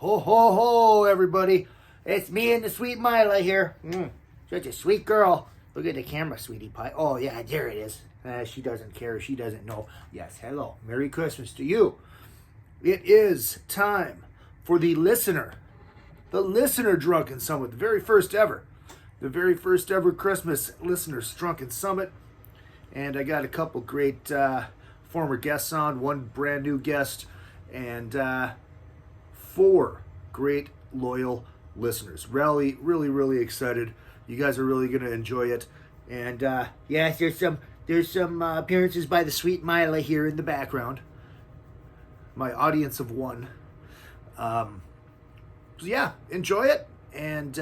Ho, ho, ho, everybody. It's me and the sweet Mila here. Such a sweet girl. Look at the camera, sweetie pie. Oh, yeah, there it is. She doesn't care. She doesn't know. Yes, hello. Merry Christmas to you. It is time for the listener Drunken Summit, the very first ever Christmas listeners Drunken Summit. And I got a couple great former guests on, one brand new guest, and 4 great loyal listeners. Really excited. You guys are really going to enjoy it. And yes, there's some appearances by the sweet Mila here in the background. My audience of 1. So yeah, enjoy it. And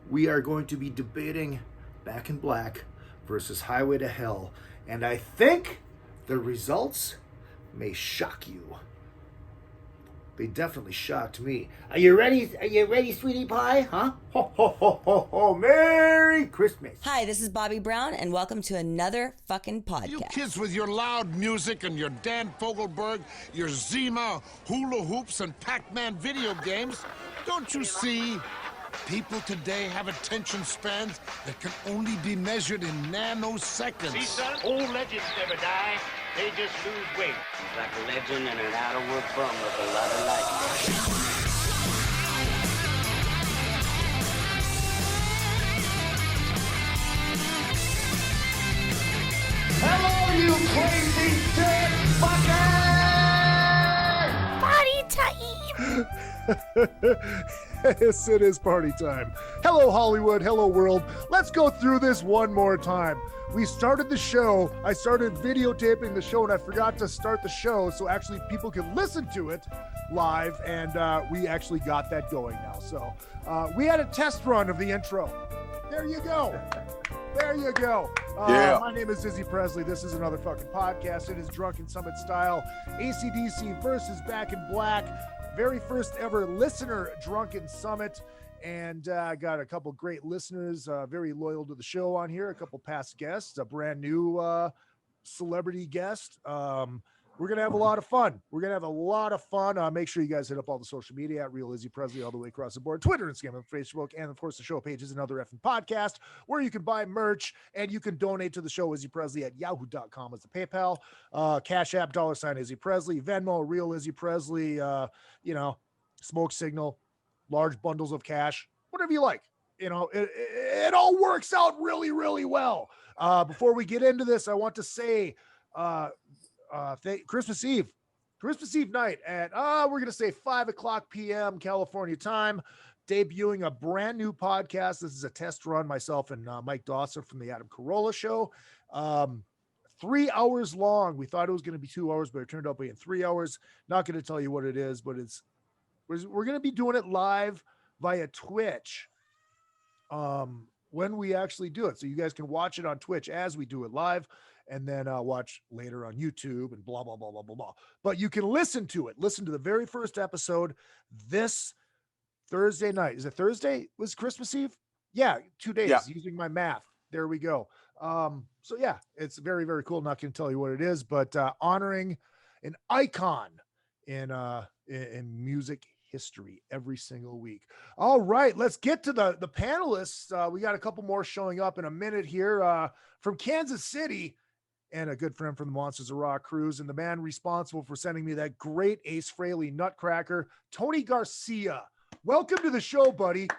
we are going to be debating Back in Black versus Highway to Hell. And I think the results may shock you. They definitely shocked me. Are you ready? Are you ready, sweetie pie? Huh? Ho, ho, ho, ho, ho. Merry Christmas. Hi, this is Bobby Brown, and welcome to another fucking podcast. You kids with your loud music and your Dan Fogelberg, your Zima, hula hoops, and Pac-Man video games, don't you see? People today have attention spans that can only be measured in nanoseconds. See, son, old legends never die. They just lose weight. He's like a legend and an outerworld bum with a lot of life. Hello, you crazy dead fucker! Party time! Yes, it is party time. Hello, Hollywood. Hello, world. Let's go through this one more time. We started the show. I started videotaping the show, and I forgot to start the show so actually people can listen to it live, and we actually got that going now. So we had a test run of the intro. There you go. There you go. Yeah. My name is Izzy Presley. This is another fucking podcast. It is Drunken Summit style. Acdc versus Back in Black. Very first ever listener Drunken Summit. And I got a couple great listeners, very loyal to the show on here, a couple past guests, a brand new celebrity guest. We're going to have a lot of fun. Make sure you guys hit up all the social media at Real Izzy Presley all the way across the board. Twitter, Instagram, and Facebook. And of course, the show page is another effing podcast where you can buy merch and you can donate to the show Izzy Presley at yahoo.com as the PayPal. CashApp, $ Izzy Presley, Venmo, Real Izzy Presley, smoke signal, large bundles of cash, whatever you like. It all works out really well. Before we get into this, I want to say, Christmas Eve night at we're gonna say 5:00 p.m. California time, debuting a brand new podcast. This is a test run, myself and Mike Dawson from the Adam Carolla Show. 3 hours long. We thought it was going to be 2 hours, but it turned out being 3 hours. Not going to tell you what it is, but we're going to be doing it live via Twitch when we actually do it. So you guys can watch it on Twitch as we do it live, and then watch later on YouTube and blah, blah, blah, blah, blah, blah. But you can listen to it. Listen to the very first episode this Thursday night. Is it Thursday? Was Christmas Eve? Yeah, 2 days, using my math. There we go. So yeah, it's very, very cool. Not going to tell you what it is, but honoring an icon in music history every single week. All right, let's get to the panelists. We got a couple more showing up in a minute here from Kansas City, and a good friend from the Monsters of Rock cruise, and the man responsible for sending me that great Ace Frehley nutcracker, Tony Garcia. Welcome to the show, buddy.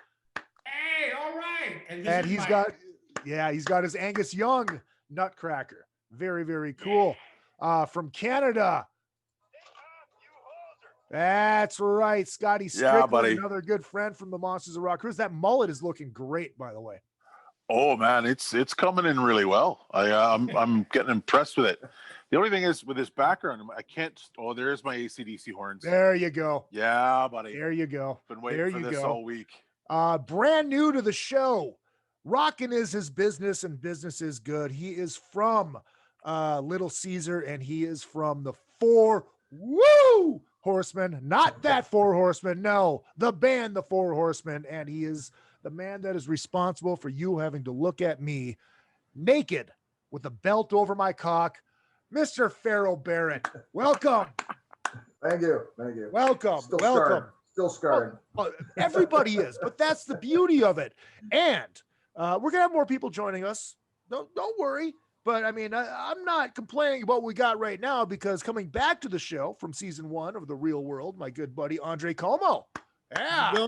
Hey, all right. And he's got his Angus Young nutcracker. Very, very cool. From Canada. That's right, Scotty Strickland, another good friend from the Monsters of Rock cruise. That mullet is looking great, by the way. Oh man, it's coming in really well. I'm getting impressed with it. The only thing is with this background, I can't. Oh, there's my ACDC horns. There you go. Yeah, buddy. There you go. Been waiting for this all week. Brand new to the show. Rockin' is his business, and business is good. He is from Little Caesar, and he is from the Four Horsemen. Not that Four Horsemen, no, the band, the Four Horsemen, and he is the man that is responsible for you having to look at me naked with a belt over my cock, Mr. Pharoah Barrett. Welcome. Thank you. Welcome. Still scarred. Well, everybody is, but that's the beauty of it. And we're gonna have more people joining us. Don't worry. But I mean, I'm not complaining about what we got right now, because coming back to the show from season 1 of The Real World, my good buddy Andre Comeau. Yeah.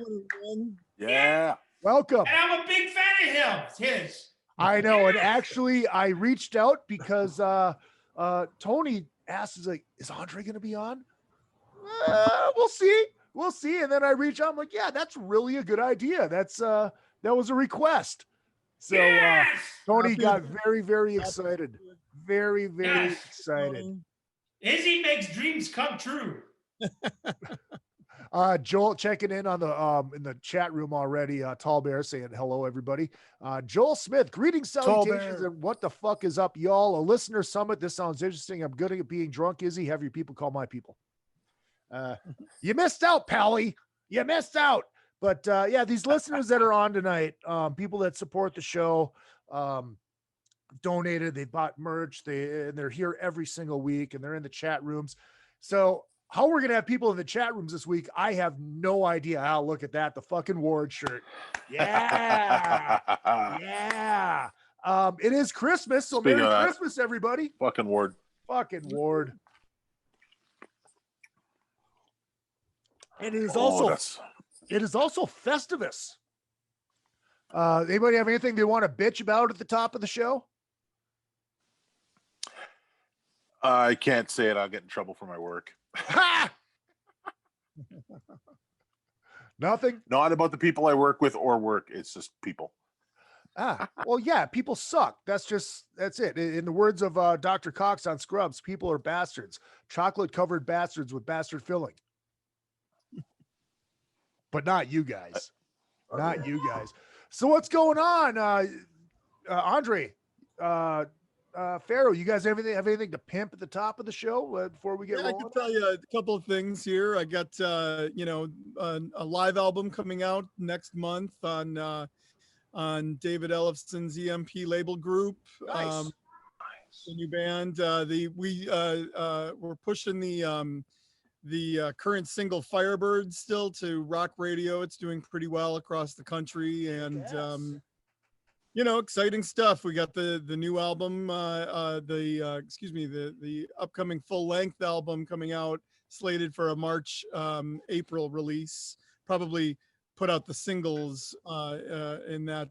Yeah. Welcome. And I'm a big fan of his. I know. And actually, I reached out because Tony asked, is Andre going to be on? We'll see. We'll see. And then I reach out. I'm like, yeah, that's really a good idea. That was a request. So Tony got very, very excited. Very, very excited. Izzy makes dreams come true. Joel checking in on in the chat room already. Tall Bear saying hello, everybody. Joel Smith, greetings, salutations, and what the fuck is up, y'all? A listener summit. This sounds interesting. I'm good at being drunk. Izzy, have your people call my people. You missed out, Pally. You missed out. But yeah, these listeners that are on tonight, people that support the show, donated, they bought merch, they're here every single week, and they're in the chat rooms. So how we're gonna have people in the chat rooms this week, I have no idea. I'll look at that. The fucking Ward shirt. Yeah. Yeah. It is Christmas, so Merry Christmas, everybody. Fucking Ward. Fucking Ward. And it is also Festivus. Anybody have anything they want to bitch about at the top of the show? I can't say it. I'll get in trouble for my work. Ha! Nothing? Not about the people I work with or work. It's just people. Well, yeah, people suck. That's it. In the words of Dr. Cox on Scrubs, people are bastards. Chocolate-covered bastards with bastard filling. But not you guys. Not you guys. So what's going on? Andre, Pharoah, you guys have anything to pimp at the top of the show before we get rolling? I can tell you a couple of things here. I got a live album coming out next month on David Ellefson's EMP label group. Nice. The new band. We're pushing the current single Firebird still to rock radio. It's doing pretty well across the country, and exciting stuff. We got the new album, the upcoming full-length album coming out, slated for a March April release. Probably put out the singles in that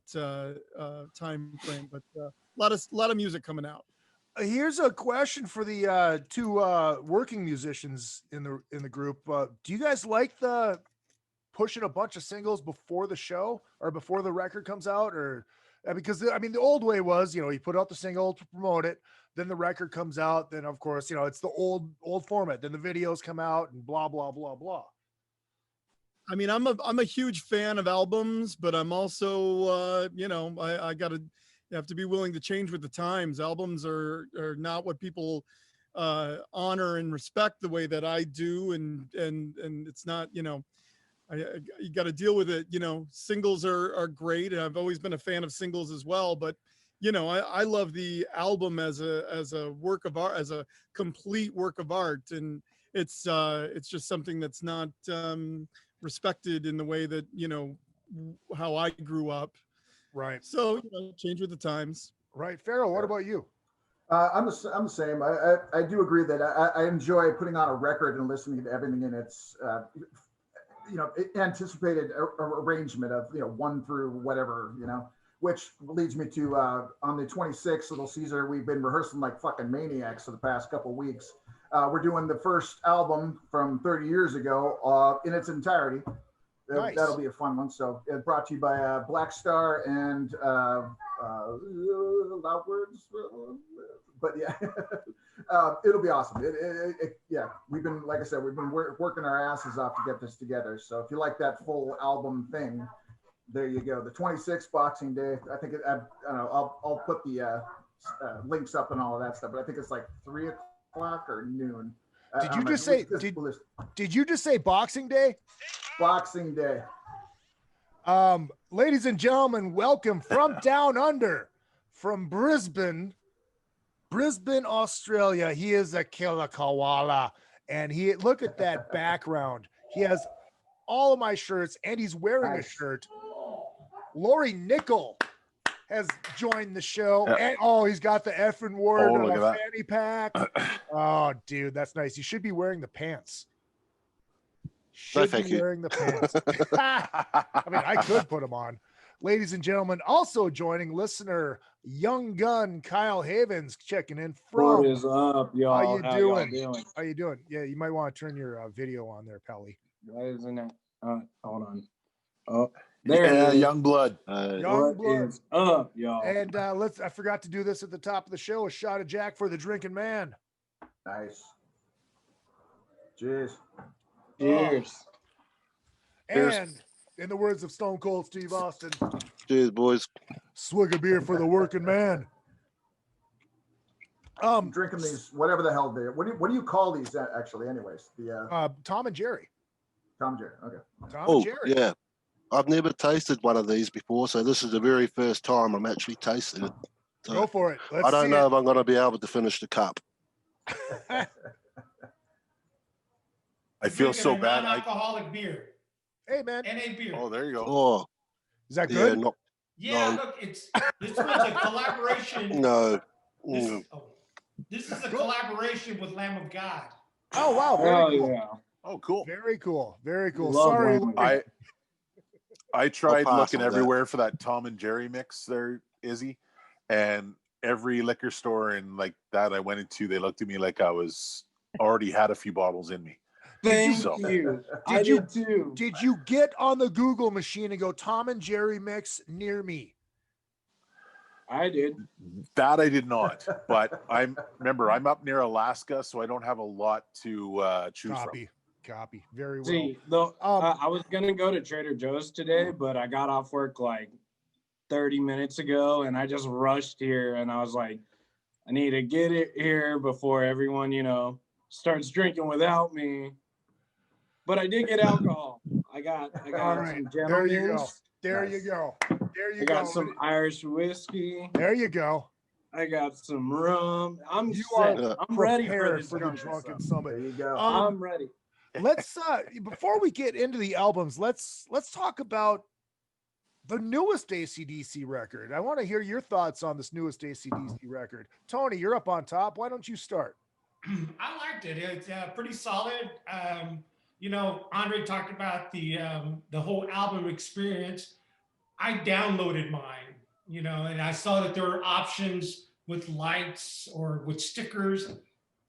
time frame, but a lot of music coming out. Here's a question for the two working musicians in the group. Do you guys like the pushing a bunch of singles before the show or before the record comes out? Or because the old way was, you put out the single to promote it, then the record comes out, then of course, it's the old format, then the videos come out and blah blah blah blah. I mean, I'm a huge fan of albums, but I'm also you have to be willing to change with the times. Albums are not what people honor and respect the way that I do, and it's not, you got to deal with it. Singles are great, and I've always been a fan of singles as well. But I love the album as a work of art, as a complete work of art, and it's just something that's not respected in the way that how I grew up. Right. So change with the times. Right. Pharoah, what about you? I'm the same. I do agree that I enjoy putting on a record and listening to everything in its anticipated arrangement of 1 through whatever, which leads me to on the 26th, Little Caesar, we've been rehearsing like fucking maniacs for the past couple of weeks. We're doing the first album from 30 years ago in its entirety. Nice. That'll be a fun one. So it's brought to you by Black Star and Loud Words. But yeah, it'll be awesome. We've been, like I said, we've been working our asses off to get this together. So if you like that full album thing, there you go. The 26th, Boxing Day. I think I'll put the links up and all of that stuff. But I think it's like 3 o'clock or noon. Did you just say Boxing Day? Boxing Day. Ladies and gentlemen, welcome from down under, from Brisbane, Australia. He is a killer koala, and look at that background. He has all of my shirts, and he's wearing a shirt. Laurie Nickel has joined the show. Yep. And he's got the effing word look at that. fanny pack. Oh, dude, that's nice. You should be wearing the pants. Should thank be you. wearing the pants. I mean, I could put them on. Ladies and gentlemen, also joining listener Young Gun Kyle Havens checking in from. What is up, y'all? How you doing? How you doing? Yeah, you might want to turn your video on there, Pelly. Why isn't it? Hold on. Oh, there it Yeah, is. young blood. Young What blood. is up, y'all? And I forgot to do this at the top of the show. A shot of Jack for the drinking man. Nice. Cheers. Cheers. And in the words of Stone Cold Steve Austin, Cheers, boys. swig a beer for the working man. I'm drinking these, whatever the hell they are. What do you call these actually? Anyways, the Tom and Jerry. Tom and Jerry. Okay. Tom and Jerry. Yeah. I've never tasted one of these before, so this is the very first time I'm actually tasting it. So Go for it. Let's I don't see know it. if I'm going to be able to finish the cup. I feel so bad. Non-alcoholic beer. Hey, man. NA beer. Oh, there you go. Oh, is that yeah, good? Yeah, no. look, this one's a collaboration. No. This is a collaboration with Lamb of God. Oh, wow. Very cool. Oh, cool. Very cool. Very cool. Love Sorry. Lamb. I tried pass looking on that. everywhere for that Tom and Jerry mix there, Izzy, and every liquor store and like that I went into, they looked at me like I was already had a few bottles in me. Thank So- you. I did too. Did you get on the Google machine and go Tom and Jerry mix near me? I did. That I did not, but I'm up near Alaska, so I don't have a lot to choose Copy. Very well. See, though, I was gonna go to Trader Joe's today, but I got off work like 30 minutes ago, and I just rushed here, and I was like, I need to get it here before everyone, starts drinking without me. But I did get alcohol. I got All right. some There you go. gentlemen's. There you go. There you I go. got some Irish whiskey. There you go. I got some rum. I'm You set. are I'm ready prepared for the this Drunken Summit. Summit. There you go. I'm ready. Let's before we get into the albums, let's talk about the newest ACDC record. I want to hear your thoughts on this newest ACDC record. Tony, you're up on top. Why don't you start? I liked it. It's pretty solid. Andre talked about the whole album experience. I downloaded mine, and I saw that there were options with lights or with stickers.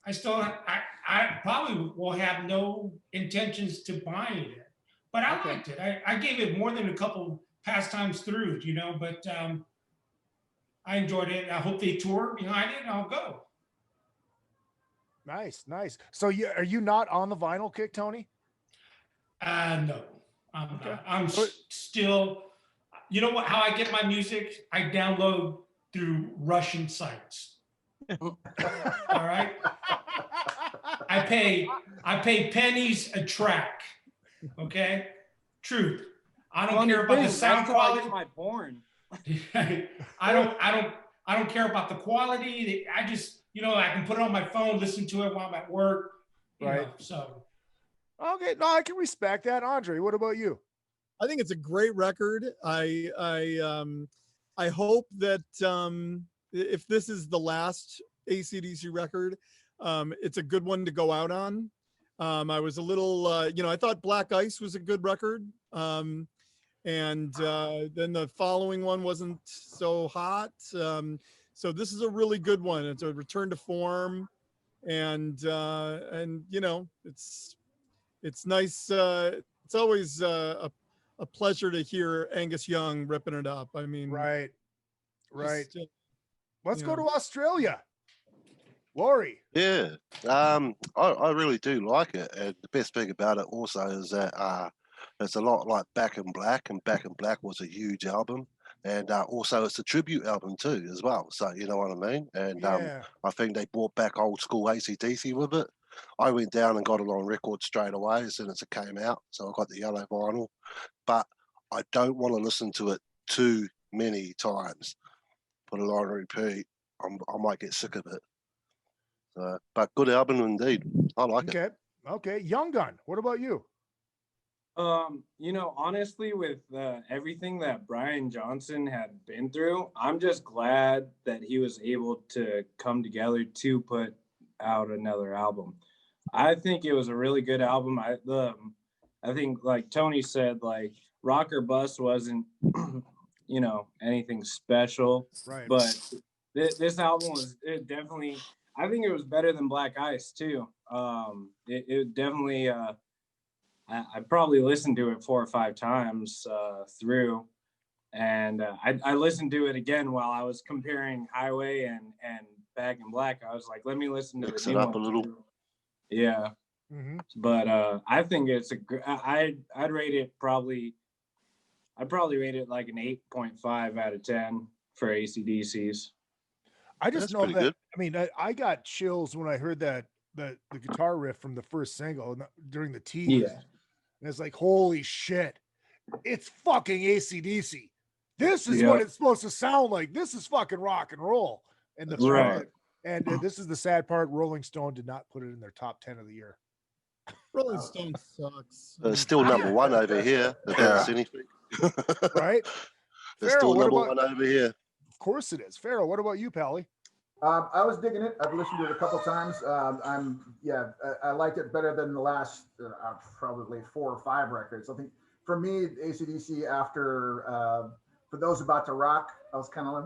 I probably will have no intentions to buying it, but I liked it. I gave it more than a couple pastimes through, but I enjoyed it. I hope they tour behind it and I'll go. Nice. So are you not on the vinyl kick, Tony? No, I'm not. I'm still, how I get my music? I download through Russian sites. All right. I pay pennies a track. Okay. Truth. I don't care about the sound quality. My porn. I don't care about the quality. I just, I can put it on my phone, listen to it while I'm at work. Right. So. Okay. No, I can respect that. Andre, what about you? I think it's a great record. I hope that if this is the last ACDC record, it's a good one to go out on. I was a little, I thought Black Ice was a good record. And then the following one wasn't so hot. So this is a really good one. It's a return to form, and it's nice. It's always a pleasure to hear Angus Young ripping it up. I mean, right. Let's go know. to Australia. Laurie. Yeah. I really do like it. And the best thing about it also is that it's a lot like Back in Black, and Back in Black was a huge album. And also it's a tribute album too as well. So you know what I mean? And I think they brought back old school ACDC with it. I went down and got it on record straight away as soon as it came out. So I got the yellow vinyl. But I don't want to listen to it too many times. Put it on repeat. I might get sick of it. But good album indeed. I like it. Okay. Young Gun, what about you? You know, honestly, with everything that Brian Johnson had been through, I'm just glad that he was able to come together to put out another album. I think it was a really good album. I think, like Tony said, like Rock or Bust wasn't, you know, anything special, Right. but this album was definitely. I think it was better than Black Ice too. It definitely. I probably listened to it 4 or 5 times through, and I listened to it again while I was comparing Highway and Back in Black. I was like, let me listen to Mix the it new up one. a little. Yeah, but I think it's I'd rate it probably. I'd probably rate it like an 8.5 out of 10 for ACDC's. I just That's know pretty that. good. I mean, I got chills when I heard that the guitar riff from the first single during the tease. Yeah. And it's like, holy shit, it's fucking ACDC. This is Yeah. what it's supposed to sound like. This is fucking rock and roll. And the Right. and this is the sad part. Rolling Stone did not put it in their top 10 of the year. Rolling Stone sucks. Still number one over here. If that's anything. Right? They're Pharaoh, still what number about- one over here. Of course it is. Pharaoh, what about you, Pally? I was digging it. I've listened to it a couple times. I liked it better than the last probably 4 or 5 records. I think for me, AC/DC after For Those About to Rock, I was kind of like,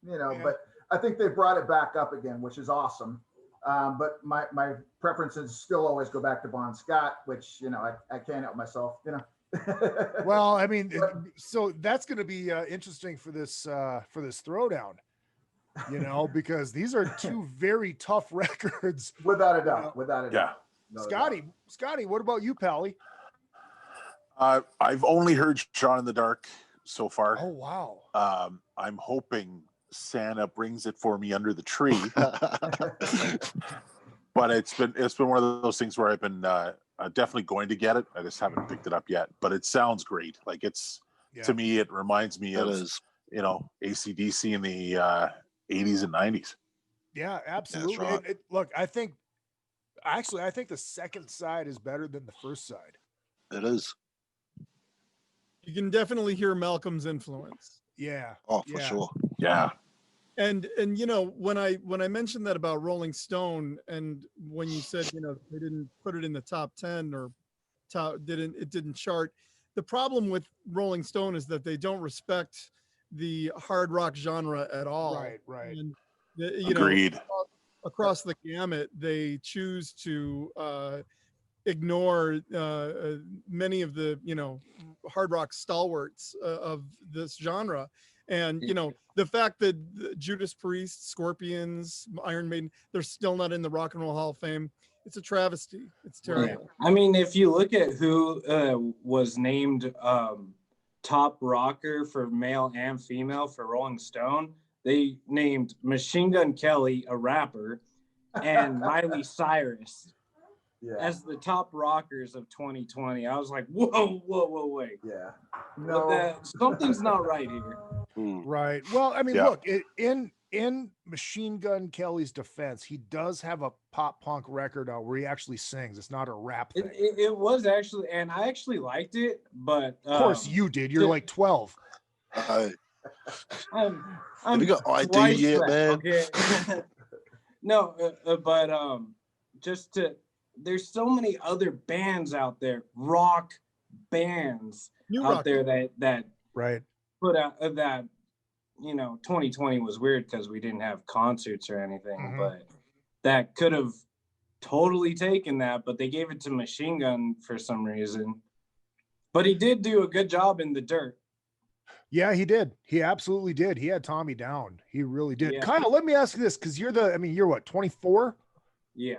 you know, but I think they brought it back up again, which is awesome. But my preferences still always go back to Bon Scott, which, you know, I can't help myself, you know. Well, I mean, so that's going to be interesting for this throwdown, you know, because these are 2 very tough records. Without a doubt. Without a doubt. No Scotty, what about you, Pally? I've only heard Shot in the Dark so far. Oh, wow. I'm hoping Santa brings it for me under the tree. But it's been one of those things where I've been definitely going to get it. I just haven't picked it up yet, but it sounds great. Like to me, it reminds me of, you know, AC/DC in the 80s and 90s. Yeah, absolutely. Right. Look, I think the second side is better than the first side. It is. You can definitely hear Malcolm's influence. Yeah. Oh, for sure. Yeah. And you know, when I mentioned that about Rolling Stone, and when you said, you know, they didn't put it in the top 10 or didn't chart, the problem with Rolling Stone is that they don't respect the hard rock genre at all. Right. And Agreed. know, across the gamut, they choose to ignore many of the, you know, hard rock stalwarts of this genre. And, you know, the fact that Judas Priest, Scorpions, Iron Maiden, they're still not in the Rock and Roll Hall of Fame. It's a travesty. It's terrible. I mean, if you look at who was named top rocker for male and female for Rolling Stone, they named Machine Gun Kelly, a rapper, and Miley Cyrus as the top rockers of 2020. I was like, whoa, wait. Yeah. No. Something's not right here. Right. Well, I mean, look, in Machine Gun Kelly's defense, he does have a pop punk record out where he actually sings. It's not a rap thing. It was actually, and I actually liked it, but of course you did. You're like 12. Have I'm you got ID twice yet, that, man? Okay. No, but just to, there's so many other bands out there, rock bands out there that right put out that, you know, 2020 was weird because we didn't have concerts or anything, but that could have totally taken that, but they gave it to Machine Gun for some reason. But he did do a good job in The Dirt. Yeah, he did. He absolutely did. He had Tommy down. He really did. Yeah. Kyle, let me ask you this, because you're what, 24? Yeah.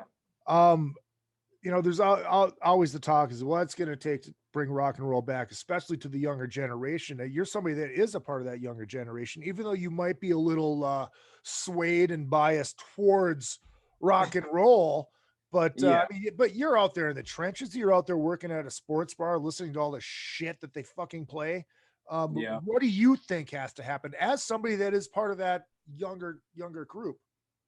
You know, there's always the talk is what's going to take to bring rock and roll back, especially to the younger generation. You're somebody that is a part of that younger generation, even though you might be a little swayed and biased towards rock and roll. But I mean, but you're out there in the trenches. You're out there working at a sports bar, listening to all the shit that they fucking play. What do you think has to happen as somebody that is part of that younger group?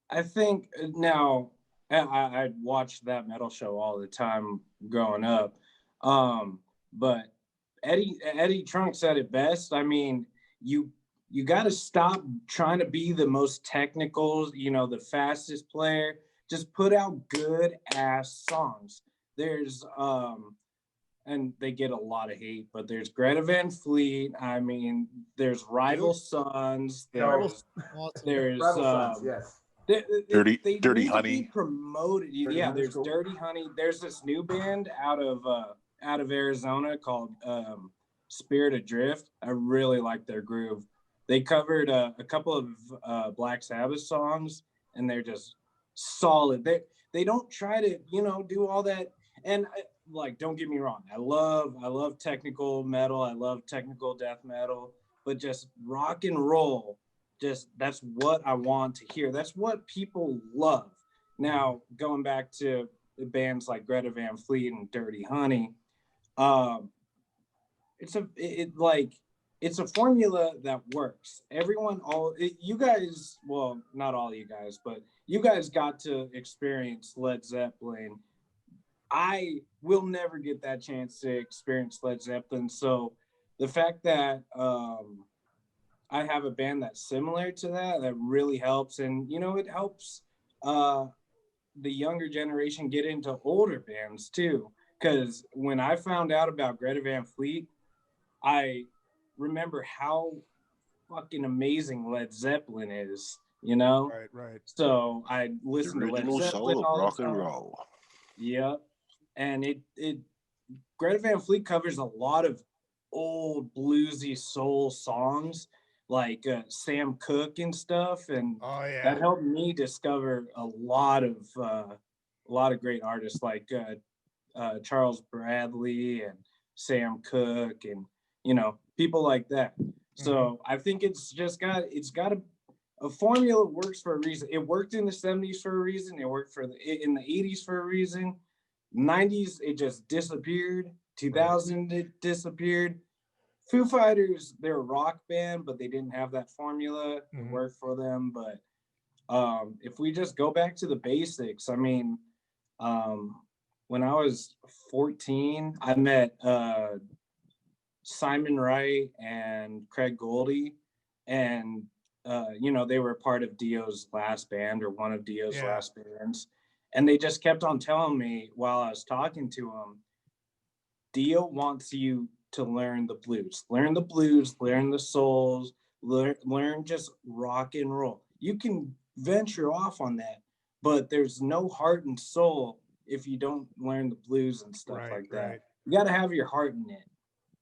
I think now I watched that metal show all the time growing up. But Eddie Trunk said it best. I mean, you got to stop trying to be the most technical, you know, the fastest player. Just put out good ass songs. There's and they get a lot of hate, but there's Greta Van Fleet. I mean, there's Rival Sons. There's Rival Sons, yes. Dirty Honey promoted. Yeah, there's cool. Dirty Honey. There's this new band out of Arizona called Spirit Adrift. I really like their groove. They covered a couple of Black Sabbath songs, and they're just solid. They don't try to, you know, do all that. And like, don't get me wrong, I love technical metal, I love technical death metal, but just rock and roll, just that's what I want to hear. That's what people love. Now, going back to bands like Greta Van Fleet and Dirty Honey, it's a formula that works. You guys, well, not all you guys, but you guys got to experience Led Zeppelin. I will never get that chance to experience Led Zeppelin. So the fact that I have a band that's similar to that really helps. And, you know, it helps the younger generation get into older bands too. Because when I found out about Greta Van Fleet, I remember how fucking amazing Led Zeppelin is, you know? Right. So I listened to Led Zeppelin soul of rock and roll. Yep. And it Greta Van Fleet covers a lot of old bluesy soul songs like Sam Cooke and stuff, and that helped me discover a lot of great artists like Charles Bradley and Sam Cooke, and you know, people like that. So I think it's got a formula works for a reason. It worked in the 70s for a reason. It worked in the 80s for a reason. 90s, it just disappeared. 2000, it disappeared. Foo Fighters, they're a rock band, but they didn't have that formula. It worked for them. But if we just go back to the basics, I mean, when I was 14, I met Simon Wright and Craig Goldie, and you know, they were part of Dio's last band, or one of Dio's last bands. And they just kept on telling me while I was talking to them, Dio wants you to learn the blues, learn the souls, learn just rock and roll. You can venture off on that, but there's no heart and soul if you don't learn the blues and stuff like that. You got to have your heart in it.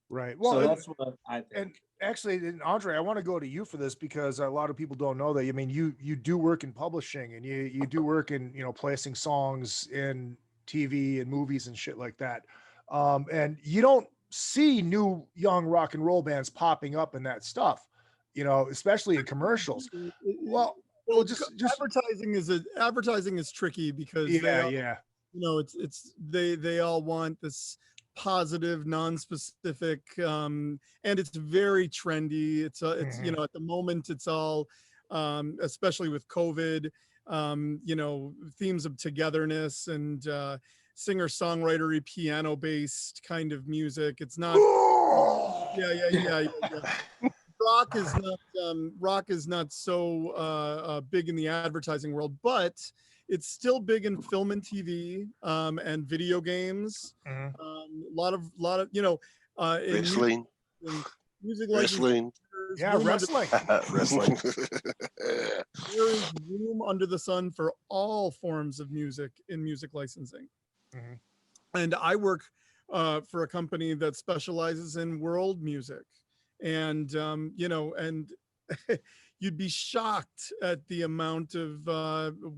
Right. Well, so that's what I think. And actually, Andre, I want to go to you for this because a lot of people don't know that. I mean, you do work in publishing, and you do work in, you know, placing songs in TV and movies and shit like that. And you don't see new young rock and roll bands popping up in that stuff, you know, especially in commercials. Well, just advertising is tricky because you know, they all want this positive, non-specific, and it's very trendy. It's you know, at the moment it's all especially with COVID, you know, themes of togetherness and singer-songwriter piano-based kind of music. It's not yeah. Rock is not so big in the advertising world, but it's still big in film and TV and video games. A lot of you know, wrestling, music wrestling. Wrestling. Wrestling. There is room under the sun for all forms of music in music licensing. And I work for a company that specializes in world music, and you know, and you'd be shocked at the amount of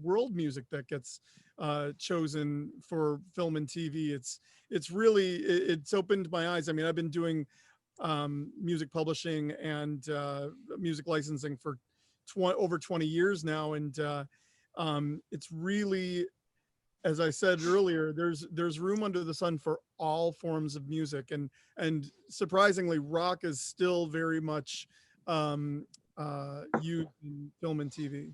world music that gets chosen for film and TV. It's really, it's opened my eyes. I mean, I've been doing music publishing and music licensing for over 20 years now, and it's really, as I said earlier, there's room under the sun for all forms of music, and surprisingly, rock is still very much used in film and TV.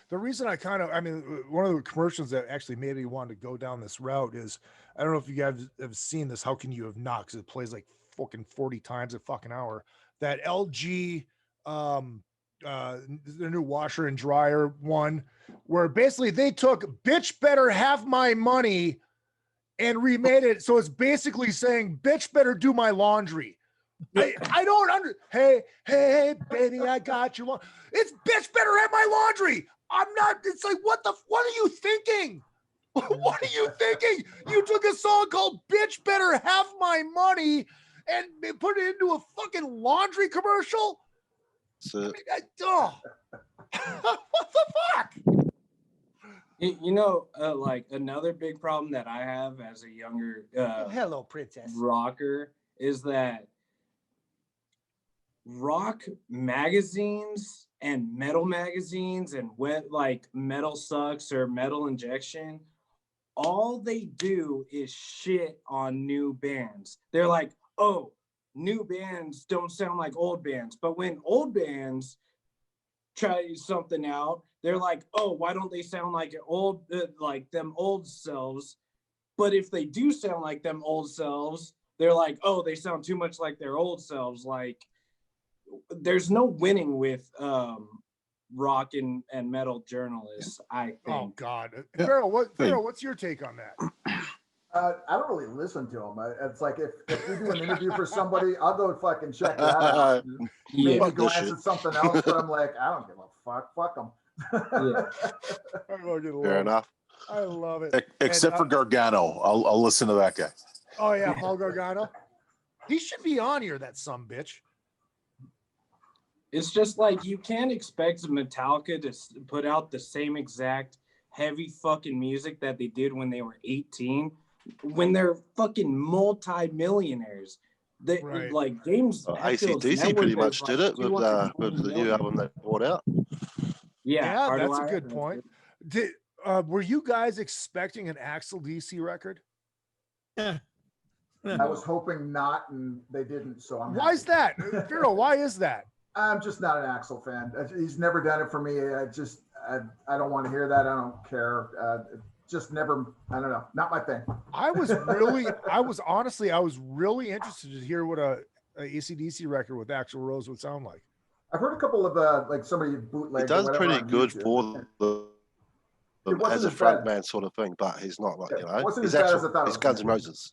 the reason I mean, one of the commercials that actually made me want to go down this route is, I don't know if you guys have seen this. How can you have not? Because it plays like fucking 40 times a fucking hour. That LG, the new washer and dryer one, where basically they took "Bitch Better Have My Money" and remade it. So it's basically saying, "Bitch better do my laundry." I don't hey, baby, I got you. It's "Bitch better have my laundry." I'm not, it's like, what are you thinking? What are you thinking? You took a song called "Bitch Better Have My Money" and put it into a fucking laundry commercial? So, what the fuck? You know, like another big problem that I have as a younger hello, princess rocker is that rock magazines and metal magazines and like Metal Sucks or Metal Injection, all they do is shit on new bands. They're like, oh, new bands don't sound like old bands. But when old bands try something out, they're like, oh, why don't they sound like like them old selves? But if they do sound like them old selves, they're like, oh, they sound too much like their old selves. Like, there's no winning with rock and metal journalists, I think. Oh God, Pharoah, what's your take on that? I don't really listen to them. It's like if we do an interview for somebody, I'll go fucking check that out. Maybe glance at something else, but I'm like, I don't give a fuck. Fuck them. Fair enough. I love it. Except for Gargano, I'll listen to that guy. Oh yeah, Paul Gargano. He should be on here. That some bitch. It's just like, you can't expect Metallica to put out the same exact heavy fucking music that they did when they were 18, when they're fucking multi-millionaires. They like James. Acdc pretty much did it with the new album they brought out. Yeah, that's a good point. Were you guys expecting an Acdc record? Yeah. I was hoping not, and they didn't. So I'm. Why is that, Pharoah? Why is that? I'm just not an Axl fan. He's never done it for me. I don't want to hear that. I don't care. Just never. I don't know. Not my thing. I was really interested to hear what a AC/DC record with Axl Rose would sound like. I've heard a couple of like somebody bootleg. He does pretty good for the as a front man sort of thing, but he's not like, he's Guns N' Roses,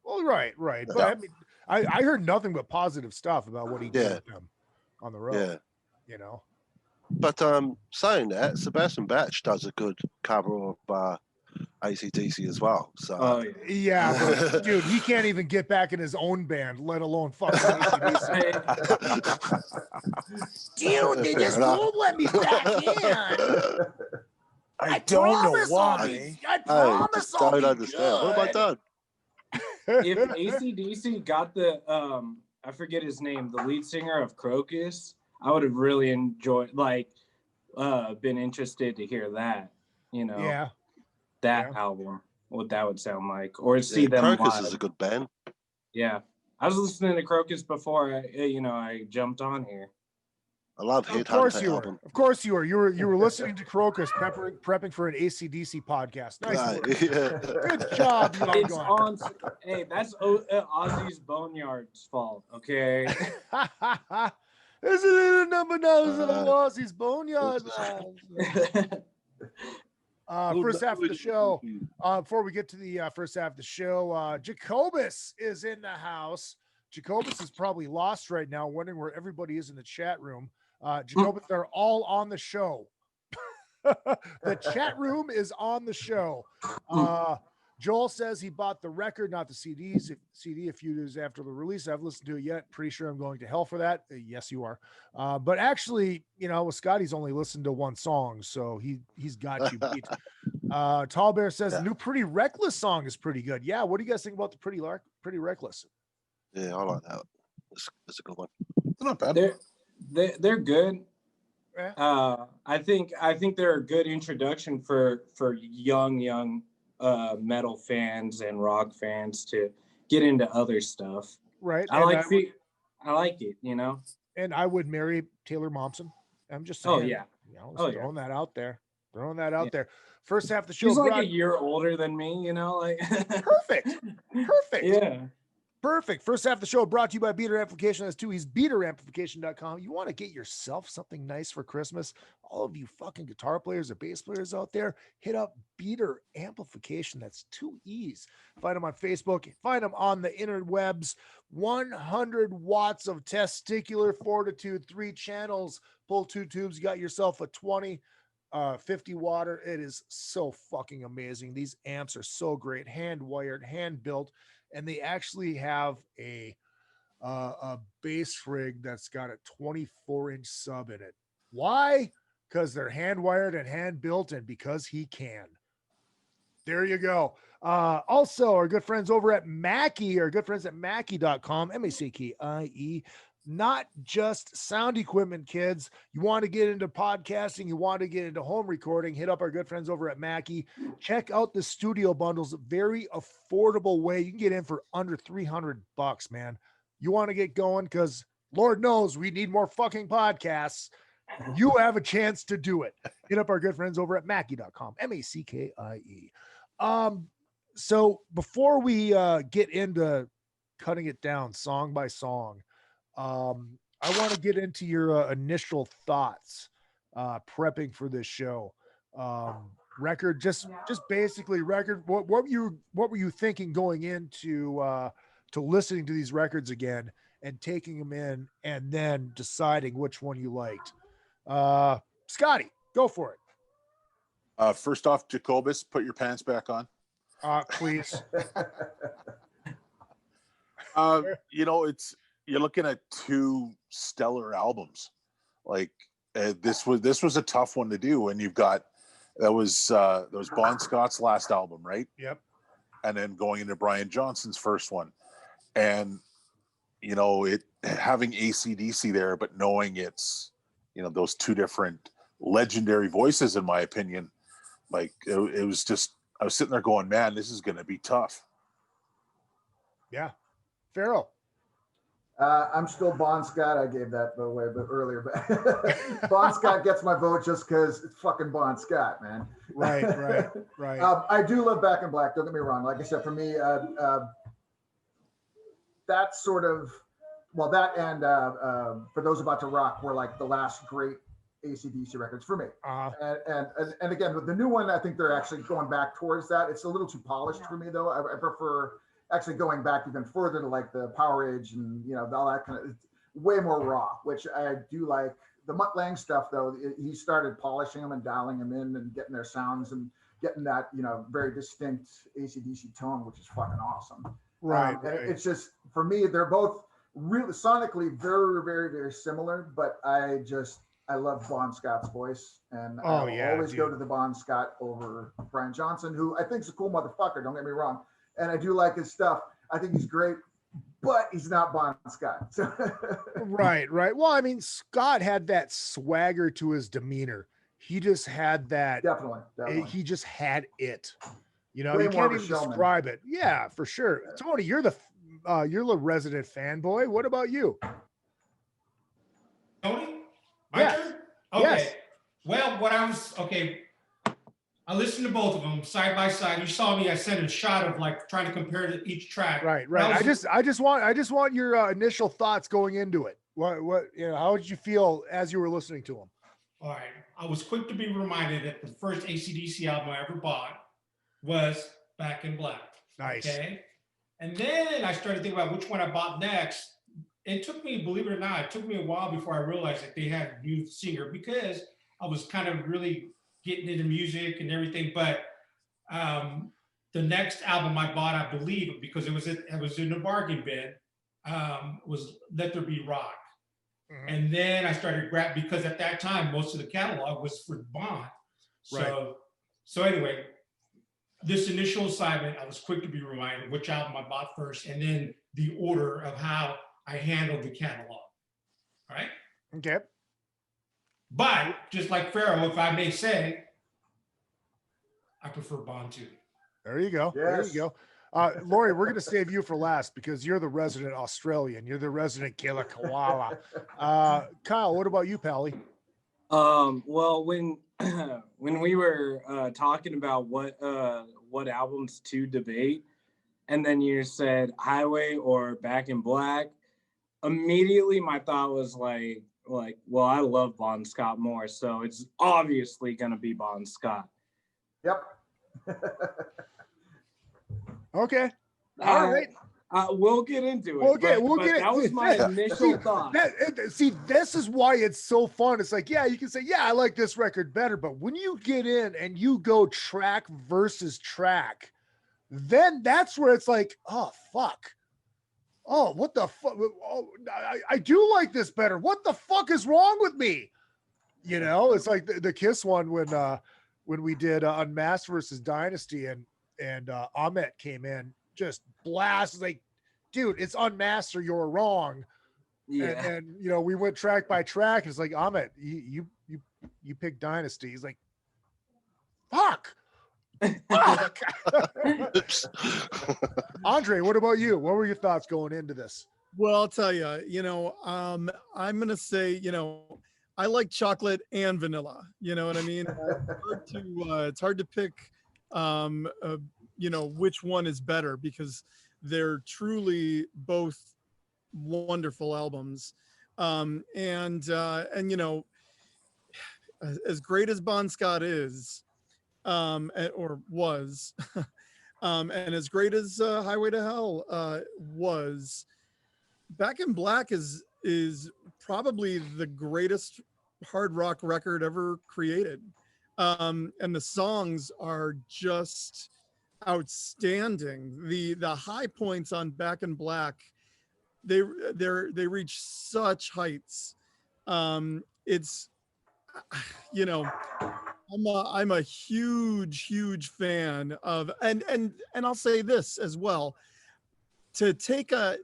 Well, right. But I mean, I heard nothing but positive stuff about what he did with them on the road. Yeah. But saying that, Sebastian Bach does a good cover of AC/DC as well. So but, dude, he can't even get back in his own band, let alone fucking AC/DC. Dude, they just won't let me back in. I don't know why. I promise I'll be understand. good. What have I done? If AC/DC got the I forget his name, the lead singer of Crocus, I would have really enjoyed, been interested to hear that, album, what that would sound like, or see them Crocus live. is a good band. Yeah, I was listening to Crocus before I jumped on here. I love Of course you were. Of course you were. You were listening to Crocus, prepping for an AC/DC podcast. Nice work. Good job. It's on. Hey, that's Ozzy's Boneyard's fault. Okay. Isn't it a number nose of Ozzy's Boneyard? First half of the show. Before we get to the first half of the show, Jacobus is in the house. Jacobus is probably lost right now, wondering where everybody is in the chat room. Jacobus, they're all on the show. The chat room is on the show. Joel says he bought the record, not the CD a few days after the release. I haven't listened to it yet. Pretty sure I'm going to hell for that. Yes, you are. But actually, with Scotty's only listened to one song, so he's got you beat. Tall Bear says the new Pretty Reckless song is pretty good. Yeah, what do you guys think about the Pretty Reckless? Yeah, I like that. It's a good one. It's not bad. They're good. Yeah. I think they're a good introduction for young metal fans and rock fans to get into other stuff. Right. I like it, And I would marry Taylor Momsen. I'm just saying. Oh yeah. You know, throwing that out there. Throwing that out there. First half of the show. He's like a year older than me, you know, like perfect. Yeah. Perfect. First half of the show brought to you by Beater Amplification. That's 2 E's, beateramplification.com. You want to get yourself something nice for Christmas? All of you fucking guitar players or bass players out there, hit up Beater Amplification. That's 2 E's. Find them on Facebook. Find them on the interwebs. 100 watts of testicular fortitude, 3 channels, pull 2 tubes. You got yourself a 50 water. It is so fucking amazing. These amps are so great. Hand wired, hand built. And they actually have a bass rig that's got a 24-inch sub in it. Why? Because they're hand wired and hand built, and because he can. There you go. Also, our good friends over at Mackie, our good friends at Mackie.com, Mackie. Not just sound equipment, kids. You want to get into podcasting, you want to get into home recording, hit up our good friends over at Mackie. Check out the studio bundles, very affordable way. You can get in for under $300, man. You want to get going because Lord knows we need more fucking podcasts. You have a chance to do it. Hit up our good friends over at Mackie.com, Mackie. So before we get into cutting it down song by song, I want to get into your initial thoughts prepping for this show. Record, just basically record. What were you thinking going into to listening to these records again and taking them in and then deciding which one you liked? Scotty, go for it. First off, Jacobus, put your pants back on. Please. You know, you're looking at 2 stellar albums. Like this was a tough one to do, and you've got that was Bon Scott's last album, right? Yep. And then going into Brian Johnson's first one, and you know having AC/DC there, but knowing it's those 2 different legendary voices, in my opinion. Like it was just, I was sitting there going, man, this is going to be tough. Yeah, Pharoah. I'm still Bon Scott. I gave that away earlier, but Bon Scott gets my vote just because it's fucking Bon Scott, man. Right. I do love Back in Black. Don't get me wrong. Like I said, for me, that sort of, well, that and For Those About to Rock were like the last great AC/DC records for me. And again, with the new one, I think they're actually going back towards that. It's a little too polished for me, though. I prefer actually going back even further to like the Power Age and all that kind of, it's way more raw, which I do like. The Mutt Lange stuff, though, he started polishing them and dialing them in and getting their sounds and getting that very distinct AC/DC tone, which is fucking awesome. Right. And it's just, for me, they're both really sonically very, very, very similar, but I love Bon Scott's voice, and I'll always go to the Bon Scott over Brian Johnson, who I think is a cool motherfucker, don't get me wrong. And I do like his stuff. I think he's great, but he's not Bon Scott. Right. Well, I mean, Scott had that swagger to his demeanor. He just had that. Definitely. He just had it. You Way can't more of a even showman. describe it. Yeah, for sure. Tony, you're the resident fanboy. What about you? Tony? My Yes. turn? Okay. Yes. Well, I listened to both of them side by side. You saw me, I sent a shot of like trying to compare to each track. Right. I just want your initial thoughts going into it. What how did you feel as you were listening to them? All right. I was quick to be reminded that the first AC/DC album I ever bought was Back in Black. Nice. Okay. And then I started thinking about which one I bought next. It took me, believe it or not, a while before I realized that they had a new singer, because I was kind of really getting into music and everything. But the next album I bought, I believe, because it was in a bargain bin, was Let There Be Rock. Mm-hmm. And then I started because at that time, most of the catalog was for Bond. So anyway, this initial assignment, I was quick to be reminded which album I bought first, and then the order of how I handled the catalog. All right? Okay. But just like Pharoah, if I may say, I prefer Bond too. There you go. There you go. Laurie, we're going to save you for last because you're the resident Australian. You're the resident killer koala. Kyle, what about you, Pally? Well, when when we were talking about what albums to debate, and then you said Highway or Back in Black, immediately my thought was like, well, I love Bon Scott more, so it's obviously gonna be Bon Scott. Yep. Okay. All right. We'll get into it. We'll get that was my initial thought. See, this is why it's so fun. It's like, yeah, you can say, yeah, I like this record better, but when you get in and you go track versus track, then that's where it's like, oh fuck. Oh, what the fuck? Oh, I do like this better. What the fuck is wrong with me? You know, it's like the Kiss one when we did Unmasked versus Dynasty and Ahmet came in, just blast, like, dude, it's Unmasked or you're wrong. Yeah. And you know, we went track by track. It's like, Ahmet, you picked Dynasty. He's like, fuck. Andre, what about you? What were your thoughts going into this? Well, I'll tell you, I'm going to say, I like chocolate and vanilla, you know what I mean? It's hard to pick, which one is better, because they're truly both wonderful albums. And as great as Bon Scott is, or was, and as great as Highway to Hell was, Back in Black is probably the greatest hard rock record ever created. And the songs are just outstanding. The high points on Back in Black, they reach such heights. It's, I'm a huge fan of, and I'll say this as well, to take a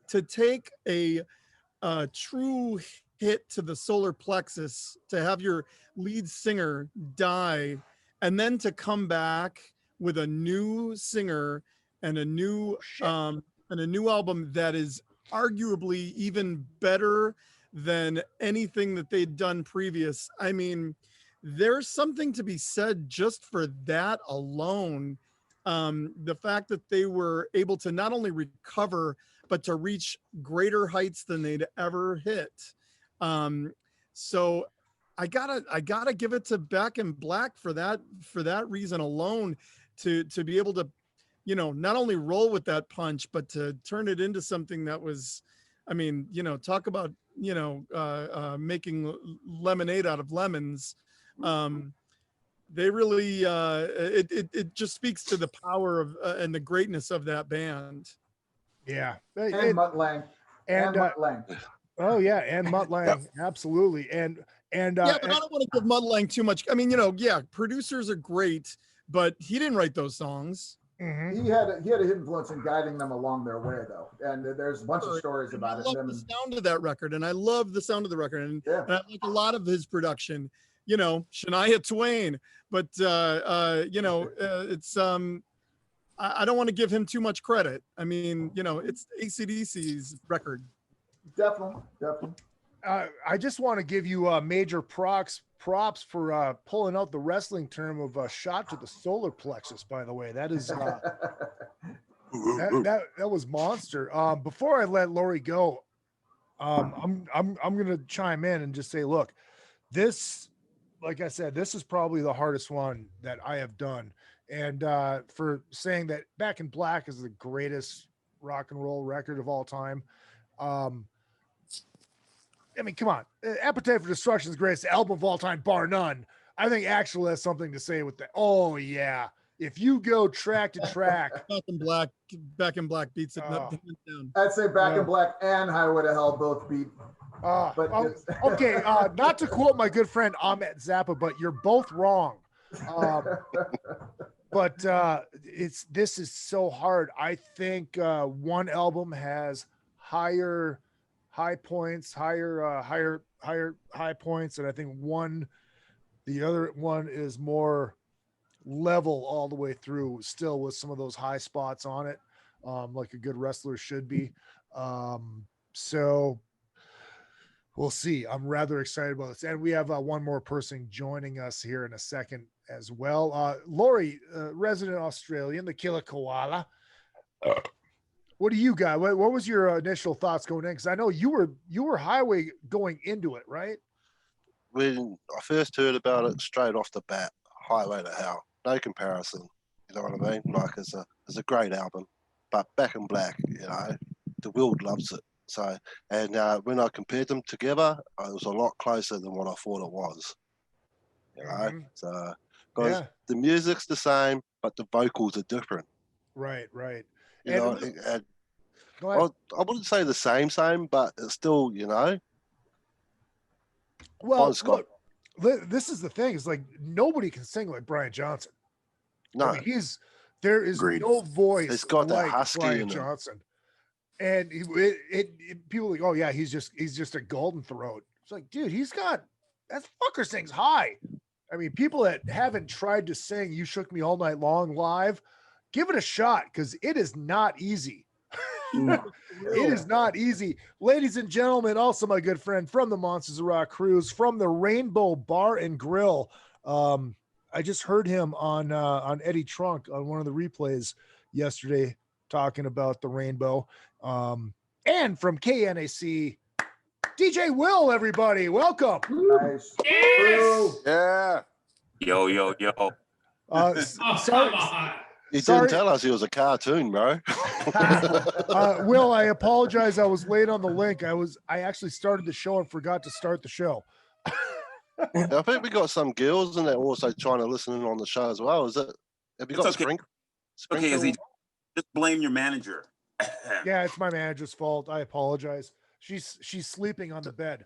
true hit to the solar plexus, to have your lead singer die, and then to come back with a new singer and a new album that is arguably even better than anything that they'd done previous. I mean, there's something to be said just for that alone. The fact that they were able to not only recover, but to reach greater heights than they'd ever hit. So I gotta give it to Back in Black for that reason alone, to be able to, not only roll with that punch, but to turn it into something that was, I mean, talk about, making lemonade out of lemons. They really, it just speaks to the power of and the greatness of that band. Yeah. And Mutt Lange. And Mutt Lange. Oh yeah, and Mutt Lange, absolutely. And yeah, but I don't want to give Mutt Lange too much. I mean, producers are great, but he didn't write those songs. Mm-hmm. He had an influence in guiding them along their way, though, and there's a bunch of stories about it. I love the sound of that record, and I love the sound of the record, and I like a lot of his production. Shania Twain, but it's I don't want to give him too much credit. I mean, it's AC/DC's record. Definitely. I just want to give you major props for pulling out the wrestling term of shot to the solar plexus. By the way, that is that was monster. Before I let Laurie go, I'm gonna chime in and just say, look, this, like I said, this is probably the hardest one that I have done. And for saying that Back in Black is the greatest rock and roll record of all time. I mean, come on. Appetite for Destruction is the greatest album of all time, bar none. I think Axl has something to say with that. Oh, yeah. If you go track to track. Back in Black beats it down. I'd say Back in Black and Highway to Hell both beat. Okay, not to quote my good friend Ahmet Zappa, but you're both wrong. But this is so hard. I think one album has high points, higher high points, and I think the other one is more level all the way through, still with some of those high spots on it, like a good wrestler should be. So We'll see. I'm rather excited about this. And we have one more person joining us here in a second as well. Laurie, resident Australian, the killer koala. What do you got? What was your initial thoughts going in? Because I know you were highway going into it, right? When I first heard about it, straight off the bat, Highway to Hell, no comparison. You know what I mean? Like it's a great album, but Back in Black, you know, the world loves it. So, and when I compared them together, it was a lot closer than what I thought it was. You know, so because the music's the same, but the vocals are different. Right. You know, and I wouldn't say the same, but it's still, you know. Well, look, this is the thing. It's like nobody can sing like Brian Johnson. No, I mean, there is no voice. It's got that like husky Brian in Johnson. And people are like, oh yeah, he's just a golden throat. It's like, dude, that fucker sings high. I mean, people that haven't tried to sing "You Shook Me All Night Long" live, give it a shot because it is not easy. It is not easy. Ladies and gentlemen, also my good friend from the Monsters of Rock Cruise, from the Rainbow Bar and Grill. I just heard him on Eddie Trunk on one of the replays yesterday talking about the Rainbow. And from KNAC, DJ Will, everybody, welcome. Nice. Yes! Yeah. Yo. Sorry. He didn't tell us he was a cartoon, bro. Will, I apologize. I was late on the link. I actually started the show and forgot to start the show. I think we got some girls and they're also trying to listen in on the show as well. Is it? Have you got okay. Okay, Izzy, just blame your manager. Yeah, it's my manager's fault. I apologize. She's sleeping on the bed.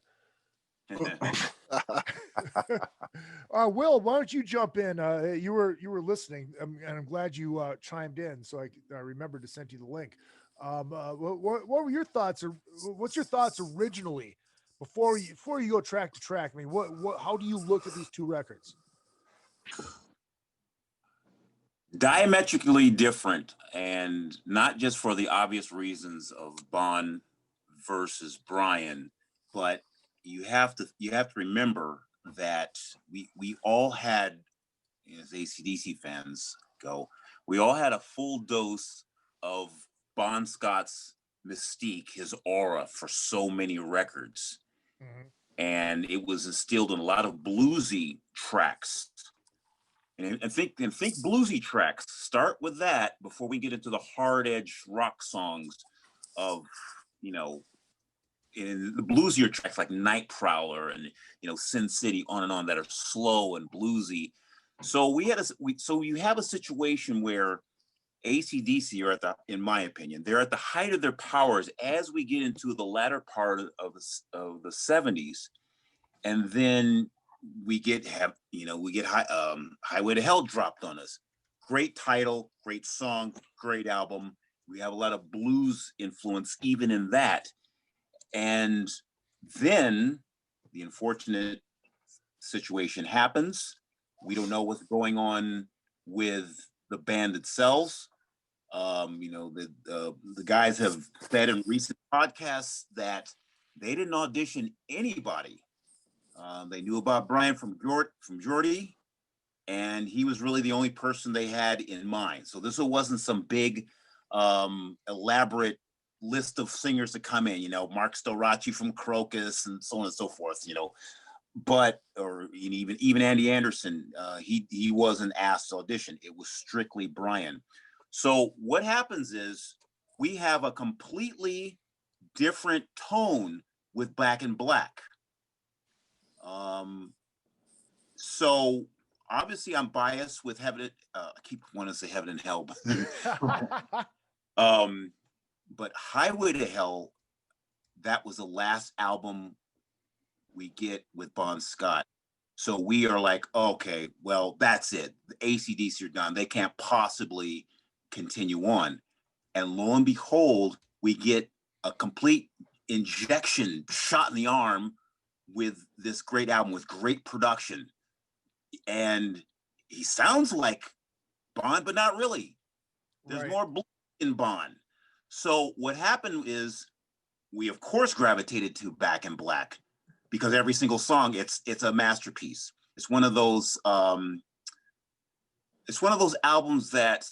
Will, why don't you jump in? You were listening, and I'm glad you chimed in, so I remembered to send you the link. What were your thoughts? Or what's your thoughts originally before you go track to track? I mean, how do you look at these two records? Diametrically different, and not just for the obvious reasons of Bon versus Brian, but you have to remember that we all had, as AC/DC fans go, we all had a full dose of Bon Scott's mystique, his aura for so many records. Mm-hmm. And it was instilled in a lot of bluesy tracks. And think bluesy tracks. Start with that before we get into the hard edge rock songs of, you know, in the bluesier tracks like Night Prowler and, you know, Sin City, on and on, that are slow and bluesy. So you have a situation where AC/DC are in my opinion, they're at the height of their powers as we get into the latter part of the 70s, and then we get Highway to Hell dropped on us. Great title, great song, great album. We have a lot of blues influence even in that. And then the unfortunate situation happens. We don't know what's going on with the band itself. You know, the guys have said in recent podcasts that they didn't audition anybody. They knew about Brian from Roadie, and he was really the only person they had in mind. So this wasn't some big, elaborate list of singers to come in, you know, Mark Storacci from Crocus and so on and so forth, you know, or even Andy Anderson, he wasn't asked to audition. It was strictly Brian. So what happens is we have a completely different tone with Back in Black. So obviously I'm biased with Heaven. I keep wanting to say Heaven and Hell, but Highway to Hell, that was the last album we get with Bon Scott. So we are like, okay, well, that's it. The AC/DC are done. They can't possibly continue on. And lo and behold, we get a complete injection, shot in the arm with this great album with great production. And he sounds like Bon, but not really. There's more blues in Bon. So what happened is we, of course, gravitated to Back in Black. because every single song, it's a masterpiece. It's one of those albums that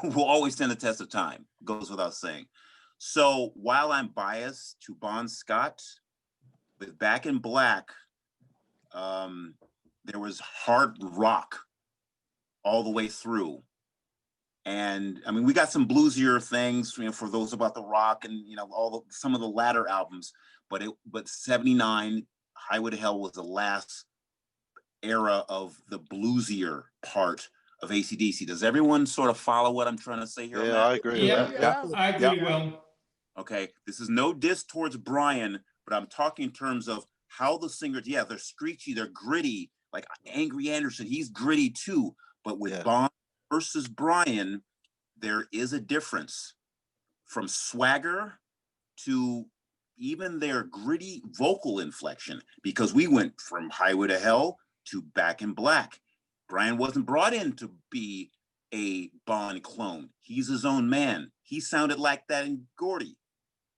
will always stand the test of time, goes without saying. So while I'm biased to Bon Scott, with Back in Black, there was hard rock all the way through. And I mean, we got some bluesier things, you know, for those about the rock and, you know, some of the latter albums, but 79, Highway to Hell was the last era of the bluesier part of ACDC. Does everyone sort of follow what I'm trying to say here? Yeah, I agree. Yeah, I agree. Well, okay, this is no diss towards Brian, but I'm talking in terms of how the singers, yeah, they're screechy, they're gritty, like Angry Anderson, he's gritty too. But with Bon versus Brian, there is a difference from swagger to even their gritty vocal inflection, because we went from Highway to Hell to Back in Black. Brian wasn't brought in to be a Bon clone. He's his own man. He sounded like that in Gordy.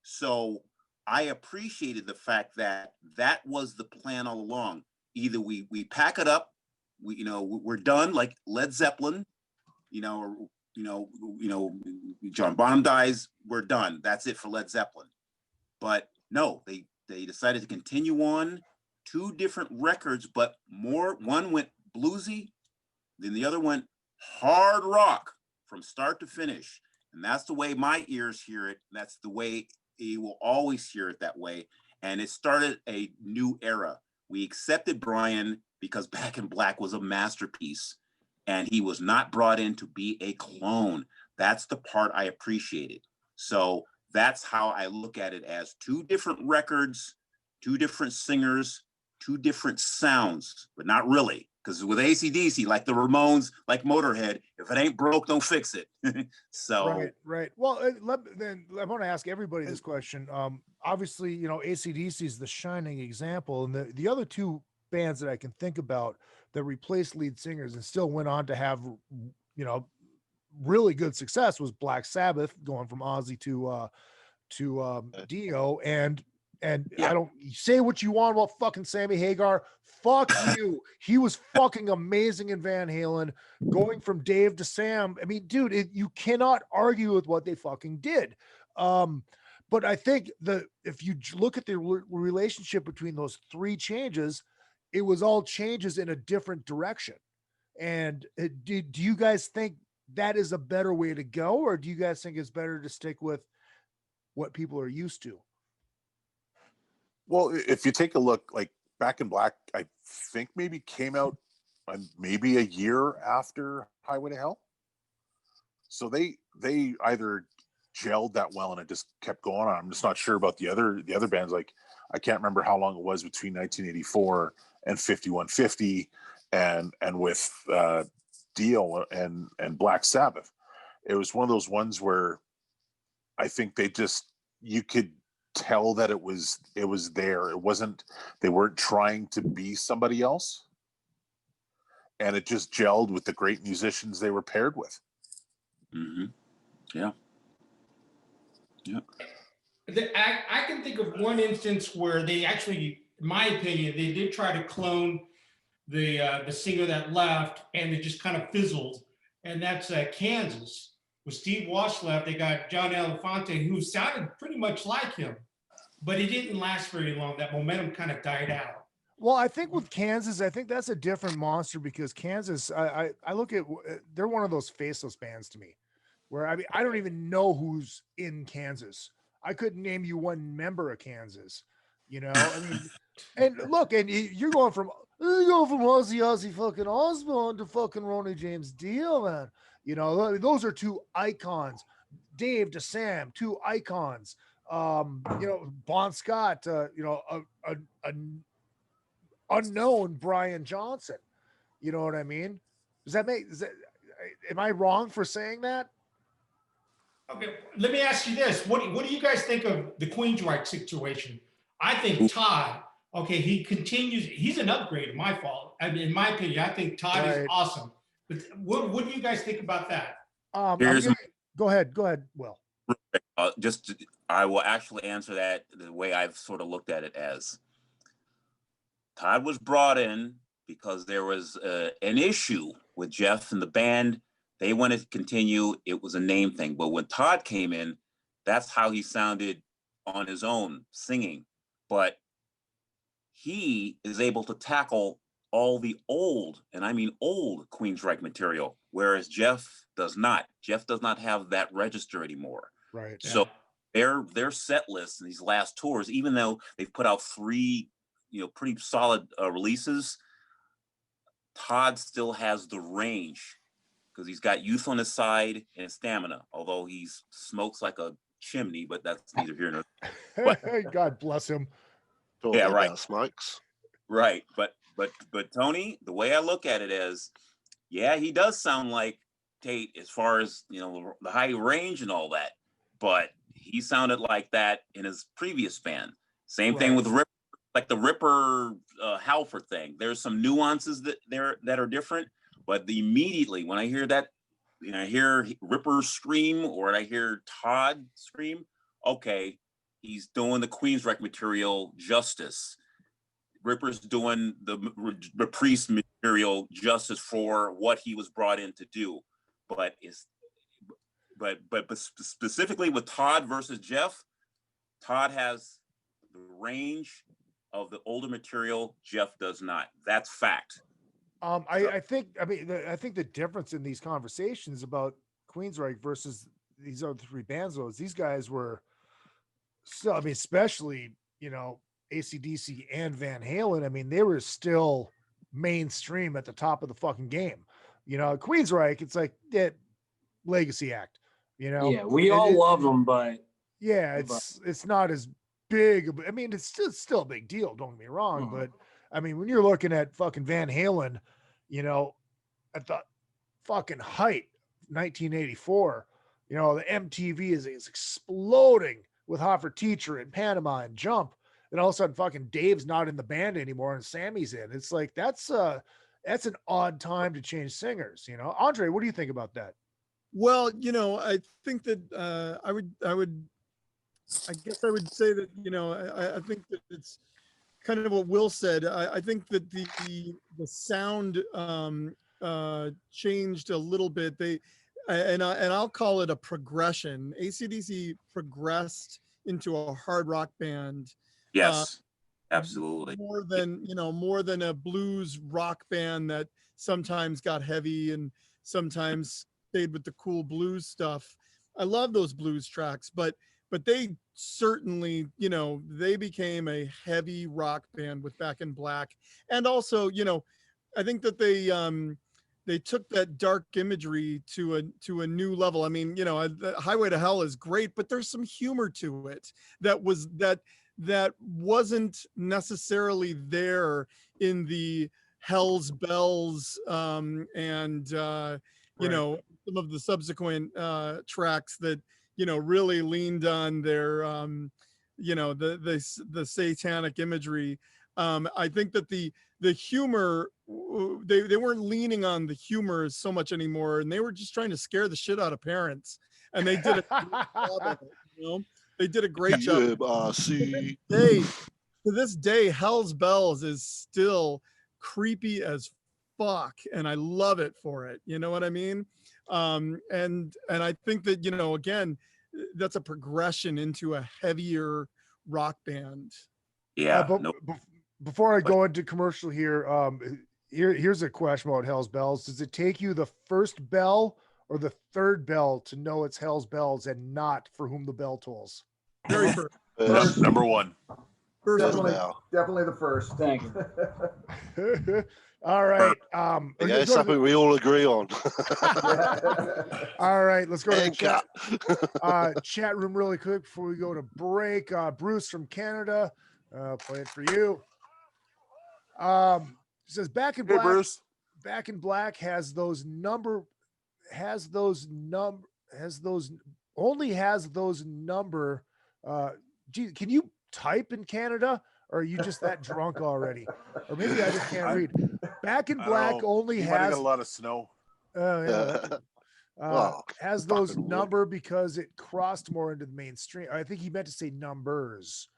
So I appreciated the fact that that was the plan all along. Either we pack it up, we're done, like Led Zeppelin, John Bonham dies, we're done. That's it for Led Zeppelin. But no, they decided to continue on, 2 different records, but one went bluesy, then the other went hard rock from start to finish. And that's the way my ears hear it. That's the way you will always hear it that way. And it started a new era. We accepted Brian because Back in Black was a masterpiece, and he was not brought in to be a clone. That's the part I appreciated. So that's how I look at it, as 2 different records, 2 different singers, 2 different sounds, but not really. Because with ACDC, like the Ramones, like Motorhead, if it ain't broke, don't fix it. So right. Well, then I want to ask everybody this question. Obviously, ACDC is the shining example, and the other 2 bands that I can think about that replaced lead singers and still went on to have, really good success was Black Sabbath, going from Ozzy to Dio, and I don't say what you want about fucking Sammy Hagar. Fuck you. He was fucking amazing in Van Halen, going from Dave to Sam. I mean, dude, you cannot argue with what they fucking did. But I think if you look at the relationship between those 3 changes, it was all changes in a different direction. And do you guys think that is a better way to go, or do you guys think it's better to stick with what people are used to? Well, if you take a look, like Back in Black, I think maybe came out maybe a year after Highway to Hell. So they either gelled that well and it just kept going on. I'm just not sure about the other bands. Like, I can't remember how long it was between 1984 and 5150 and with Dio and Black Sabbath. It was one of those ones where I think you could tell that it was there. They weren't trying to be somebody else, and it just gelled with the great musicians they were paired with. Mm-hmm. Yeah. I can think of one instance where they actually, in my opinion, they did try to clone the singer that left, and it just kind of fizzled. And that's Kansas. When Steve Walsh left, they got John Elefante, who sounded pretty much like him, but it didn't last very long. That momentum kind of died out. Well, I think with Kansas, I think that's a different monster, because Kansas, I look at, they're one of those faceless bands to me, where I don't even know who's in Kansas. I couldn't name you one member of Kansas, and look, and you're going from Ozzy fucking Osbourne to fucking Ronnie James Dio, man. Those are 2 icons. Dave to Sam, 2 icons. Bon Scott, an unknown Brian Johnson. You know what I mean? Am I wrong for saying that? Okay, let me ask you this. What do you guys think of the Queensryche situation? I think Todd, he continues. He's an upgrade, in my opinion. I think Todd is awesome. But what do you guys think about that? Go ahead, Will. I will actually answer that the way I've sort of looked at it as, Todd was brought in because there was an issue with Jeff and the band. They wanted to continue. It was a name thing. But when Todd came in, that's how he sounded on his own, singing. But he is able to tackle all the old, and I mean old, Queensryche material, whereas Jeff does not. Jeff does not have that register anymore. Right. So their set lists in these last tours, even though they've put out 3, pretty solid releases, Todd still has the range because he's got youth on his side and stamina, although he smokes like a chimney, but that's neither here nor there. God bless him. Yeah, right. Smokes. Right. But Tony, the way I look at it is, yeah, he does sound like Tate as far as, the high range and all that, but he sounded like that in his previous band. Same thing with Ripper, like the Ripper Halford thing. There's some nuances that are different, but immediately when I hear that, I hear Ripper scream or I hear Todd scream, okay, he's doing the Queensryche material justice. Ripper's doing the Priest material justice for what he was brought in to do. But specifically with Todd versus Jeff, Todd has the range of the older material. Jeff does not. That's fact. I think the difference in these conversations about Queensryche versus these other 3 bands, though, is these guys were still, especially, AC/DC and Van Halen, they were still mainstream at the top of the fucking game. Queensryche, it's like that legacy act, Yeah, we all love them, but yeah, it's not as big. It's still a big deal. Don't get me wrong, but when you're looking at fucking Van Halen, at the fucking height, 1984, the MTV is exploding with Hot for Teacher and Panama and Jump, and all of a sudden fucking Dave's not in the band anymore and Sammy's in. It's like that's an odd time to change singers. Andre, what do you think about that? Well, I think that I guess I would say that, I think that it's kind of what Will said. I think that the sound changed a little bit. I'll call it a progression. AC/DC progressed into a hard rock band. Yes, absolutely. More than a blues rock band that sometimes got heavy and sometimes stayed with the cool blues stuff. I love those blues tracks, but they certainly, they became a heavy rock band with Back in Black. And also, I think that they took that dark imagery to a new level. Highway to Hell is great, but there's some humor to it that wasn't necessarily there in the Hell's Bells and some of the subsequent tracks that really leaned on their the satanic imagery. I think that the humor, they weren't leaning on the humor so much anymore, and they were just trying to scare the shit out of parents, and they did a great job of it, They did a great job. To this day, Hell's Bells is still creepy as fuck, and I love it for it. You know what I mean? And I think that, again, that's a progression into a heavier rock band. Yeah. Before I go into commercial here, here's a question about Hell's Bells. Does it take you the first bell or the third bell to know it's Hell's Bells and not For Whom the Bell Tolls? Very first. Number 1. First Definitely the first. Thank you. All right. Yeah, something we all agree on. All right, let's go to the chat room really quick before we go to break. Bruce from Canada, play it for you. Says Back in Black. Bruce. Back in Black has those number. Gee, can you type in Canada? Or are you just that drunk already? Or maybe I just can't read. Back in Black only has a lot of snow. Has those number because it crossed more into the mainstream. I think he meant to say numbers.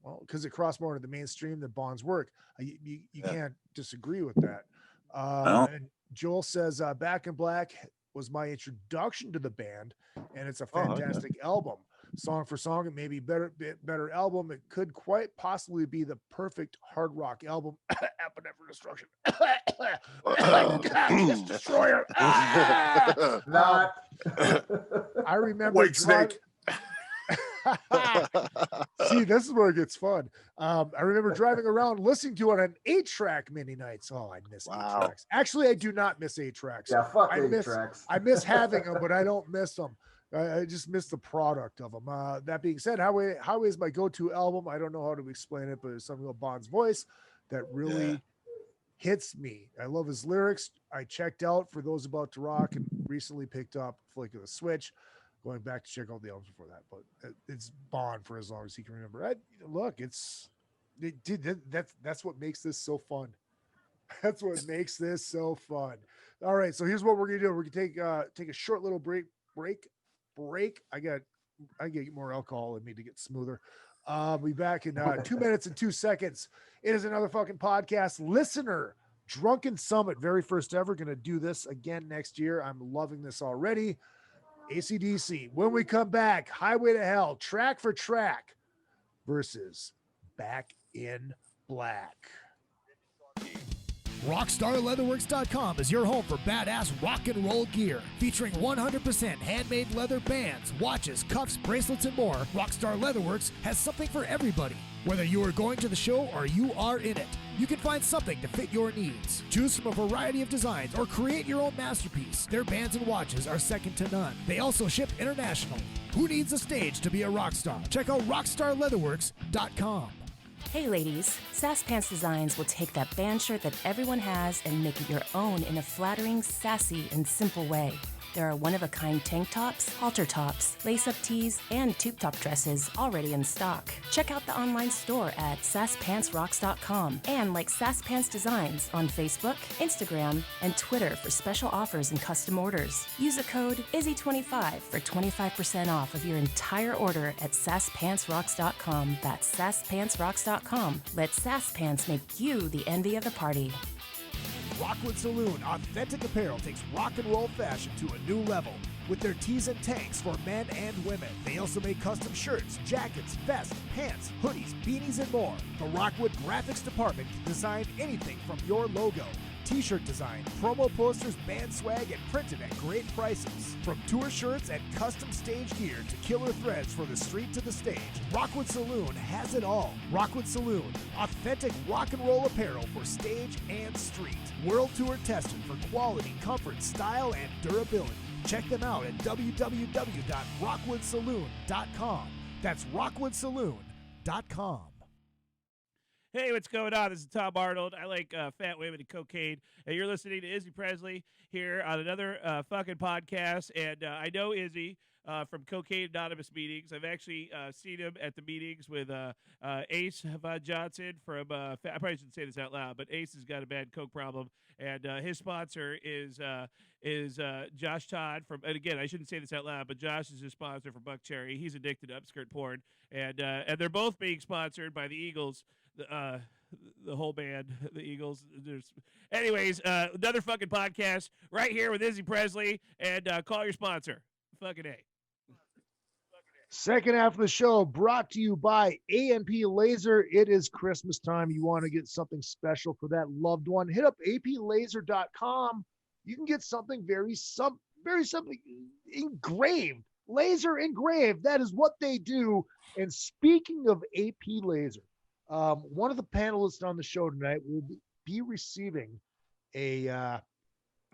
Well, because it crossed more into the mainstream than Bond's work. You can't disagree with that. And Joel says, Back in Black was my introduction to the band, and it's a fantastic album. Song for song, it may be better album. It could quite possibly be the perfect hard rock album. Appetite for Destruction. God, Destroyer. I remember White Snake. See, this is where it gets fun. I remember driving around listening to it on 8-track mini nights. Oh, I miss 8-tracks. Actually, I do not miss 8-tracks. Yeah, fuck 8-tracks. I miss having them, but I don't miss them. I just miss the product of them. That being said, Highway is my go-to album. I don't know how to explain it, but it's something about Bond's voice that really hits me. I love his lyrics. I checked out For Those About to Rock and recently picked up Flick of the Switch. Going back to check out the albums before that, but it's Bond for as long as he can remember. That's what makes this so fun. That's what makes this so fun. All right, so here's what we're gonna do. We're gonna take a short little break. I get more alcohol in me to get smoother. I'll be back in 2 minutes and 2 seconds. It is another fucking podcast. Listener Drunken Summit, very first ever. Gonna do this again next year. I'm loving this already. Acdc. When we come back, Highway to Hell, track for track versus Back in Black. RockstarLeatherworks.com is your home for badass rock and roll gear. Featuring 100% handmade leather bands, watches, cuffs, bracelets, and more, Rockstar Leatherworks has something for everybody. Whether you are going to the show or you are in it, you can find something to fit your needs. Choose from a variety of designs or create your own masterpiece. Their bands and watches are second to none. They also ship internationally. Who needs a stage to be a rock star? Check out RockstarLeatherworks.com. Hey ladies, Sass Pants Designs will take that band shirt that everyone has and make it your own in a flattering, sassy, and simple way. There are one-of-a-kind tank tops, halter tops, lace-up tees, and tube-top dresses already in stock. Check out the online store at sasspantsrocks.com and like Sass Pants Designs on Facebook, Instagram, and Twitter for special offers and custom orders. Use the code IZZY25 for 25% off of your entire order at sasspantsrocks.com. That's sasspantsrocks.com. Let Sass Pants make you the envy of the party. Rockwood Saloon Authentic Apparel takes rock and roll fashion to a new level with their tees and tanks for men and women. They also make custom shirts, jackets, vests, pants, hoodies, beanies, and more. The Rockwood Graphics Department can design anything from your logo, t-shirt design, promo posters, band swag, and printed at great prices. From tour shirts and custom stage gear to killer threads for the street to the stage, Rockwood Saloon has it all. Rockwood Saloon, authentic rock and roll apparel for stage and street. World tour tested for quality, comfort, style, and durability. Check them out at www.rockwoodsaloon.com. That's rockwoodsaloon.com. Hey, what's going on? This is Tom Arnold. I like fat women and cocaine. And you're listening to Izzy Presley here on another fucking podcast. And I know Izzy from Cocaine Anonymous meetings. I've actually seen him at the meetings with Ace Von Johnson from, I probably shouldn't say this out loud, but Ace has got a bad coke problem. And his sponsor is Josh Todd from, and again, I shouldn't say this out loud, but Josh is his sponsor for Buck Cherry. He's addicted to upskirt porn. And they're both being sponsored by the Eagles. The whole band, the Eagles. Anyways, another fucking podcast right here with Izzy Presley, and call your sponsor. Fucking A. Second half of the show brought to you by A&P Laser. It is Christmas time. You want to get something special for that loved one. Hit up aplaser.com. You can get something very simple engraved, laser engraved. That is what they do. And speaking of AP Laser, one of the panelists on the show tonight will be receiving a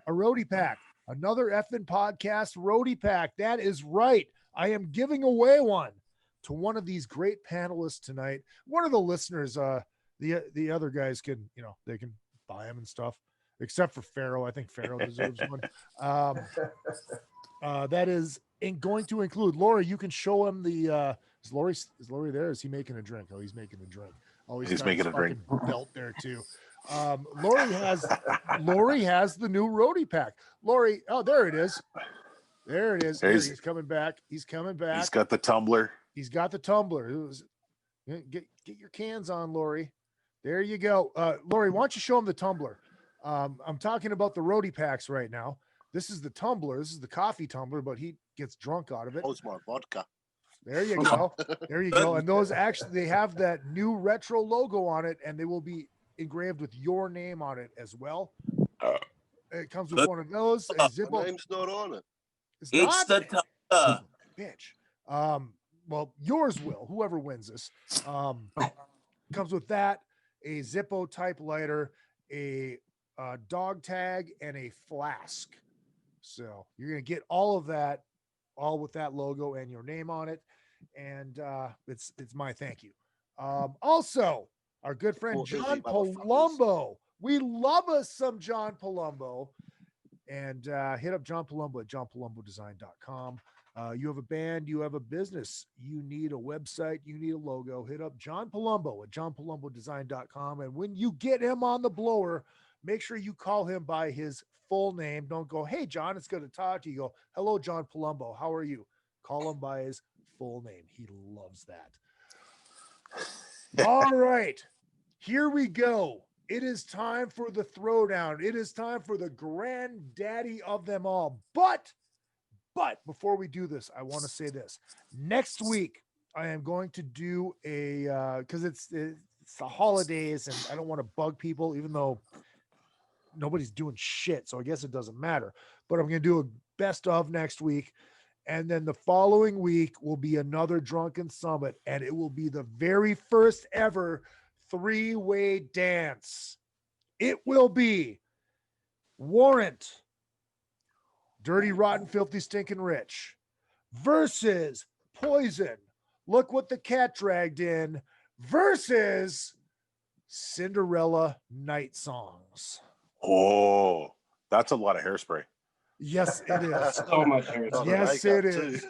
Roadie pack, another effing podcast Roadie pack. That is right. I am giving away one to one of these great panelists tonight. One of the listeners, the other guys can, they can buy them and stuff, except for Pharoah. I think Pharoah deserves one. That is going to include Laurie. You can show him the. Is Laurie there? Is he making a drink? Oh, he's making a drink. Oh, he's making a drink. Belt there too. Laurie has the new Roadie pack. Laurie, oh, there it is. There it is. He's coming back. He's coming back. He's got the tumbler. He's got the tumbler. Get your cans on, Laurie. There you go. Laurie, why don't you show him the tumbler? I'm talking about the Roadie packs right now. This is the tumbler. This is the coffee tumbler, but he gets drunk out of it. Oh, it's my vodka. There you go. There you go. And those actually, they have that new retro logo on it, and they will be engraved with your name on it as well. It comes with one of those. A Zippo. My name's not on it. It's It's not? the tumbler. Bitch. Well, yours will, whoever wins this. Comes with that, a Zippo type lighter, a dog tag, and a flask. So you're going to get all of that, all with that logo and your name on it. And it's my thank you. Also, our good friend John Palumbo. We love us some John Palumbo. And hit up John Palumbo at johnpalumbodesign.com. You have a band, you have a business, you need a website, you need a logo, hit up John Palumbo at johnpalumbodesign.com. And when you get him on the blower, make sure you call him by his full name. Don't go, hey, John, it's good to talk to you. Go, hello, John Palumbo. How are you? Call him by his full name. He loves that. All right, here we go. It is time for the throwdown. It is time for the granddaddy of them all. But before we do this, I want to say this. Next week, I am going to do a because it's the holidays and I don't want to bug people, even though nobody's doing shit. So I guess it doesn't matter. But I'm going to do a best of next week. And then the following week will be another Drunken Summit. And it will be the very first ever three-way dance. It will be Warrant, Dirty, Rotten, Filthy, Stinking Rich versus Poison, Look What the Cat Dragged In versus Cinderella Night Songs. Oh, that's a lot of hairspray. Yes, it is. So much hairspray. Yes, it is.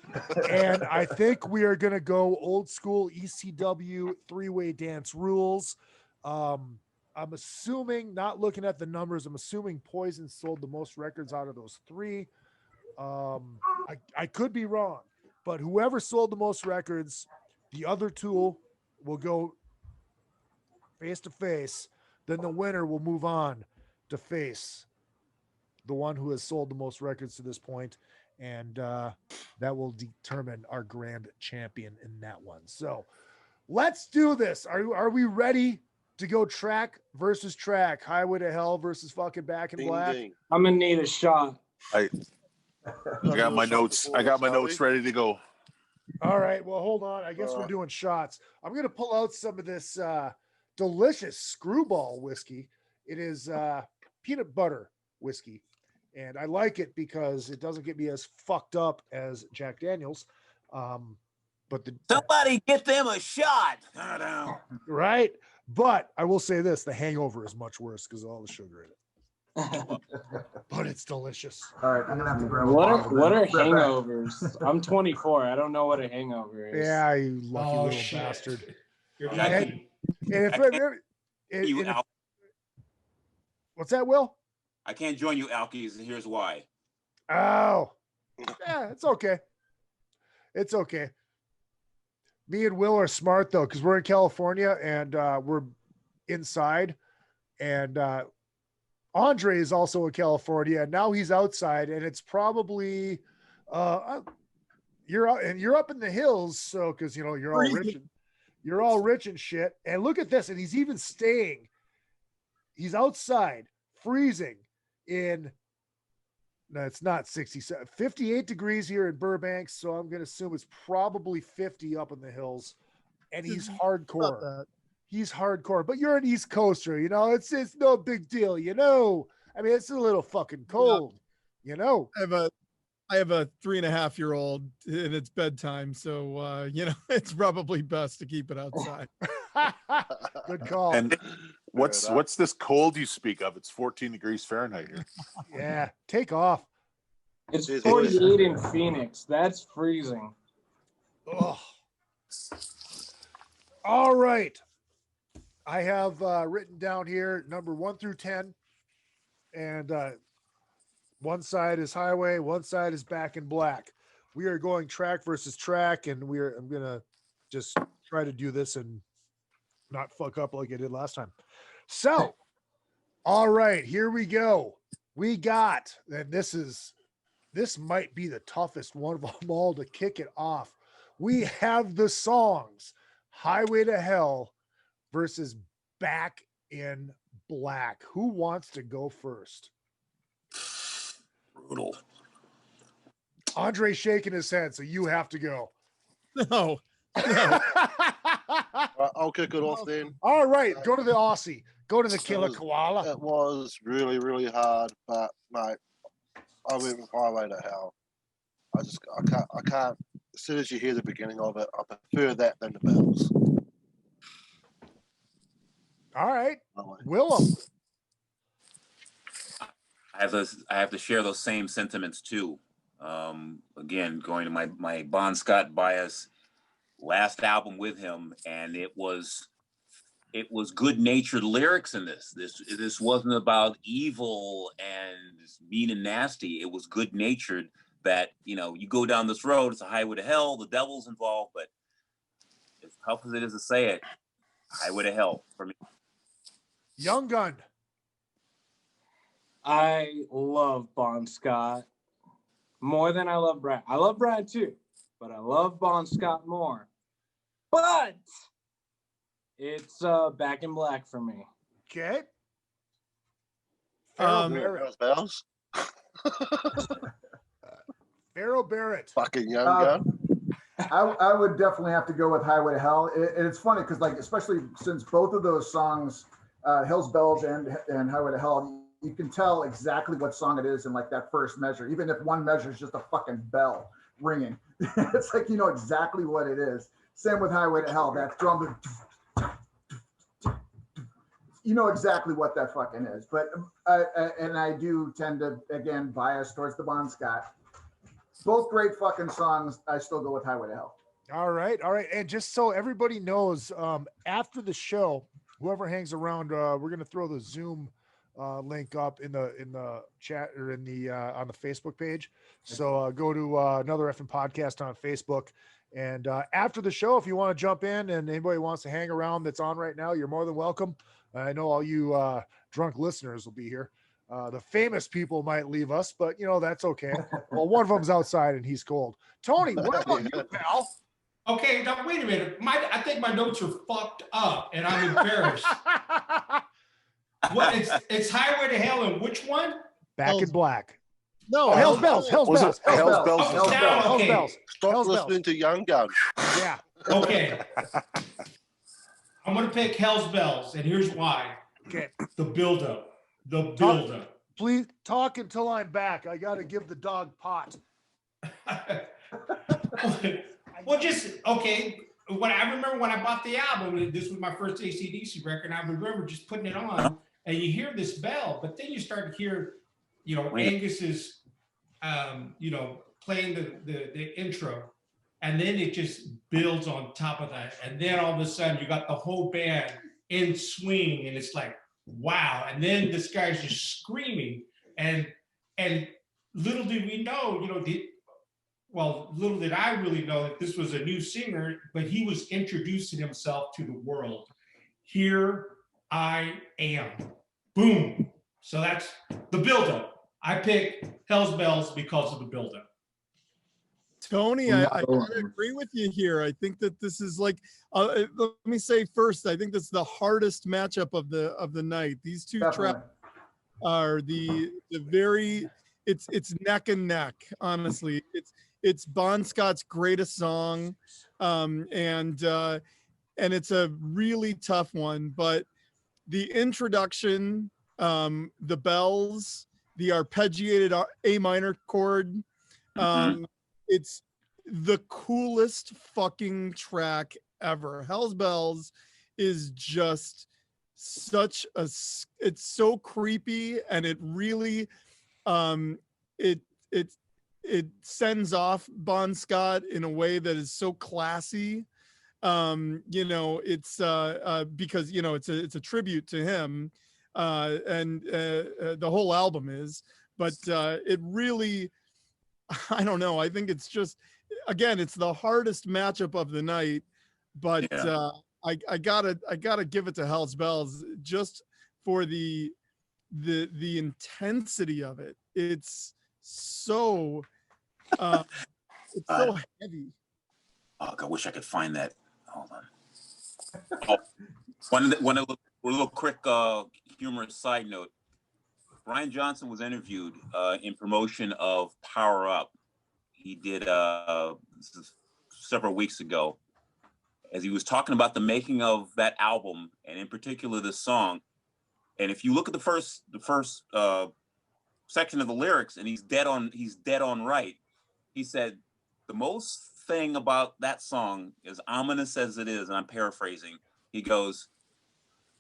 And I think we are going to go old school ECW three-way dance rules. I'm assuming, not looking at the numbers, I'm assuming Poison sold the most records out of those three. I could be wrong, but whoever sold the most records, the other two will go face to face. Then the winner will move on to face the one who has sold the most records to this point, and that will determine our grand champion in that one. So let's do this. Are we ready to go track versus track? Highway to Hell versus fucking Back in Black? I'm gonna need a shot. I got my notes. I got my notes ready to go. All right. Well, hold on. I guess we're doing shots. I'm going to pull out some of this delicious Screwball whiskey. It is peanut butter whiskey. And I like it because it doesn't get me as fucked up as Jack Daniels. But Somebody get them a shot. Right. But I will say this, the hangover is much worse because of all the sugar in it. But it's delicious. All right, I'm gonna have to grab a What bottle. are hangovers? I'm 24. I I don't know what a hangover is. Yeah, you lucky little bastard. You're And lucky. What's that, Will? I can't join you, Alkies, and here's why. Oh, yeah, it's okay. It's okay. Me and Will are smart though, because we're in California and we're inside, and Andre is also in California, and now he's outside, and it's probably you're out and you're up in the hills, so because you know you're all rich and shit. And look at this, and he's even staying. He's outside, freezing in. No, it's not 67, 58 degrees here in Burbank. So I'm going to assume it's probably 50 up in the hills, and he's hardcore. He's hardcore, but you're an East Coaster, you know, it's no big deal. You know, I mean, it's a little fucking cold, you know. I have a 3.5-year-old and it's bedtime. So, you know, it's probably best to keep it outside. Good call. And what's this cold you speak of? It's 14 degrees Fahrenheit here. Yeah, take off. It's 48 in Phoenix. That's freezing. Oh. All right. I have written down here number 1 through 10. And one side is Highway, one side is Back in Black. We are going track versus track, and I'm going to just try to do this and not fuck up like I did last time. So, all right, here we go. We got, and this might be the toughest one of them all to kick it off. We have the songs Highway to Hell versus Back in Black. Who wants to go first? Brutal. Andre shaking his head, so you have to go. No. I'll kick it off then. All right, go to the Aussie. Go to the Killer Koala. It was really, really hard, but mate, I went with Highway to Hell. I can't. As soon as you hear the beginning of it, I prefer that than the bells. All right, Willem. I have to share those same sentiments too. Again, going to my Bon Scott bias, last album with him, and it was good-natured lyrics in this. This wasn't about evil and mean and nasty. It was good-natured. That, you know, you go down this road, it's a highway to hell. The devil's involved, but as tough as it is to say it, highway to hell for me. Young Gun. I love Bon Scott more than I love Brad. I love Brad too, but I love Bon Scott more. But it's Back in Black for me. Okay. Bells. Pharaoh Barrett. Fucking Young Gun. I would definitely have to go with Highway to Hell. And it's funny because, like, especially since both of those songs, Hell's Bells and Highway to Hell, you can tell exactly what song it is in like that first measure. Even if one measure is just a fucking bell ringing, it's like you know exactly what it is. Same with Highway to Hell. That drum, you know exactly what that fucking is. But and I do tend to again bias towards the Bon Scott. Both great fucking songs. I still go with Highway to Hell. All right. And just so everybody knows, after the show, whoever hangs around, we're gonna throw the Zoom link up in the chat or in the on the Facebook page. So go to Another Effing Podcast on Facebook. And after the show, if you want to jump in and anybody wants to hang around that's on right now, you're more than welcome. I know all you drunk listeners will be here. The famous people might leave us, but you know, that's okay. Well, one of them's outside and he's cold. Tony, what about you, pal? Okay, now wait a minute. I think my notes are fucked up and I'm embarrassed. What it's Highway to Hell and which one? Back in Black. No, Hell's Bells. Hell's Bells. Hell's Bells. Hell's Bells. Stop listening to Young Gun. Yeah. Okay. I'm gonna pick Hell's Bells, and here's why. Okay. The buildup. The buildup. Please talk until I'm back. I gotta give the dog pot. Well, just okay. When I remember when I bought the album, this was my first AC/DC record. And I remember just putting it on, and you hear this bell, but then you start to hear, you know, Angus's, you know, playing the intro, and then it just builds on top of that, and then all of a sudden you got the whole band in swing, and it's like, wow! And then this guy's just screaming, and little did we know, you know, little did I really know that this was a new singer, but he was introducing himself to the world. Here I am. Boom. So that's the buildup. I picked Hell's Bells because of the buildup. Tony, I gotta agree with you here. I think that this is like, let me say first, I think this is the hardest matchup of the night. These two tracks are the very, it's neck and neck, honestly. It's Bon Scott's greatest song, and it's a really tough one. But the introduction, the bells, the arpeggiated A minor chord, it's the coolest fucking track ever. Hell's Bells is just such a, it's so creepy, and it really, it sends off Bon Scott in a way that is so classy. You know, it's because, you know, it's a tribute to him, and the whole album is, but it really, I don't know. I think it's just, again, it's the hardest matchup of the night. but I gotta give it to Hell's Bells just for the intensity of it. It's so heavy. Oh, I wish I could find that. Hold on. Oh, one little quick humorous side note. Brian Johnson was interviewed in promotion of Power Up. He did several weeks ago, as he was talking about the making of that album, and in particular this song. And if you look at the first section of the lyrics, and he's dead on right. He said the most thing about that song is ominous as it is, and I'm paraphrasing. He goes,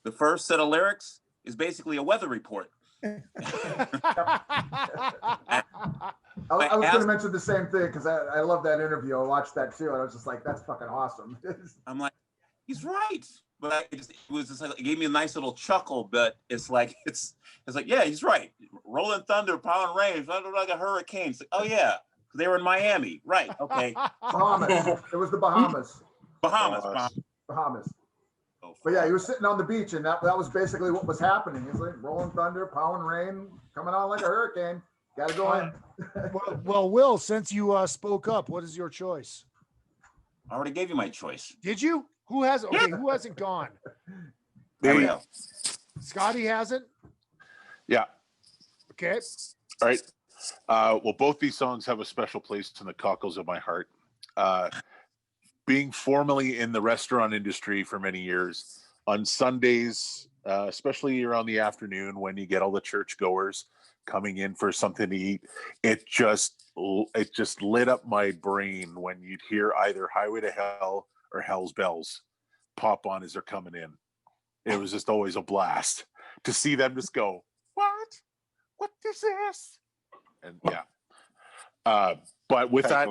the first set of lyrics is basically a weather report. I was going to mention the same thing because I love that interview. I watched that too, and I was just like, "That's fucking awesome." I'm like, he's right, but it was just like, it gave me a nice little chuckle. But it's like yeah, he's right. Rolling thunder, power and rain, thunder like a hurricane. It's like, oh yeah, they were in Miami, right? Okay, Bahamas. It was the Bahamas. Bahamas. But yeah, he was sitting on the beach, and that was basically what was happening. He's like rolling thunder, power and rain, coming on like a hurricane. Got to go in. well, Will, since you spoke up, what is your choice? I already gave you my choice. Did you? Who hasn't gone? There we go. Scotty hasn't? Yeah. Okay. All right. Well, both these songs have a special place in the cockles of my heart. Being formerly in the restaurant industry for many years, on Sundays, especially around the afternoon when you get all the churchgoers coming in for something to eat, it just lit up my brain when you'd hear either Highway to Hell or Hell's Bells pop on as they're coming in. It was just always a blast to see them just go, what is this? And yeah. But with that,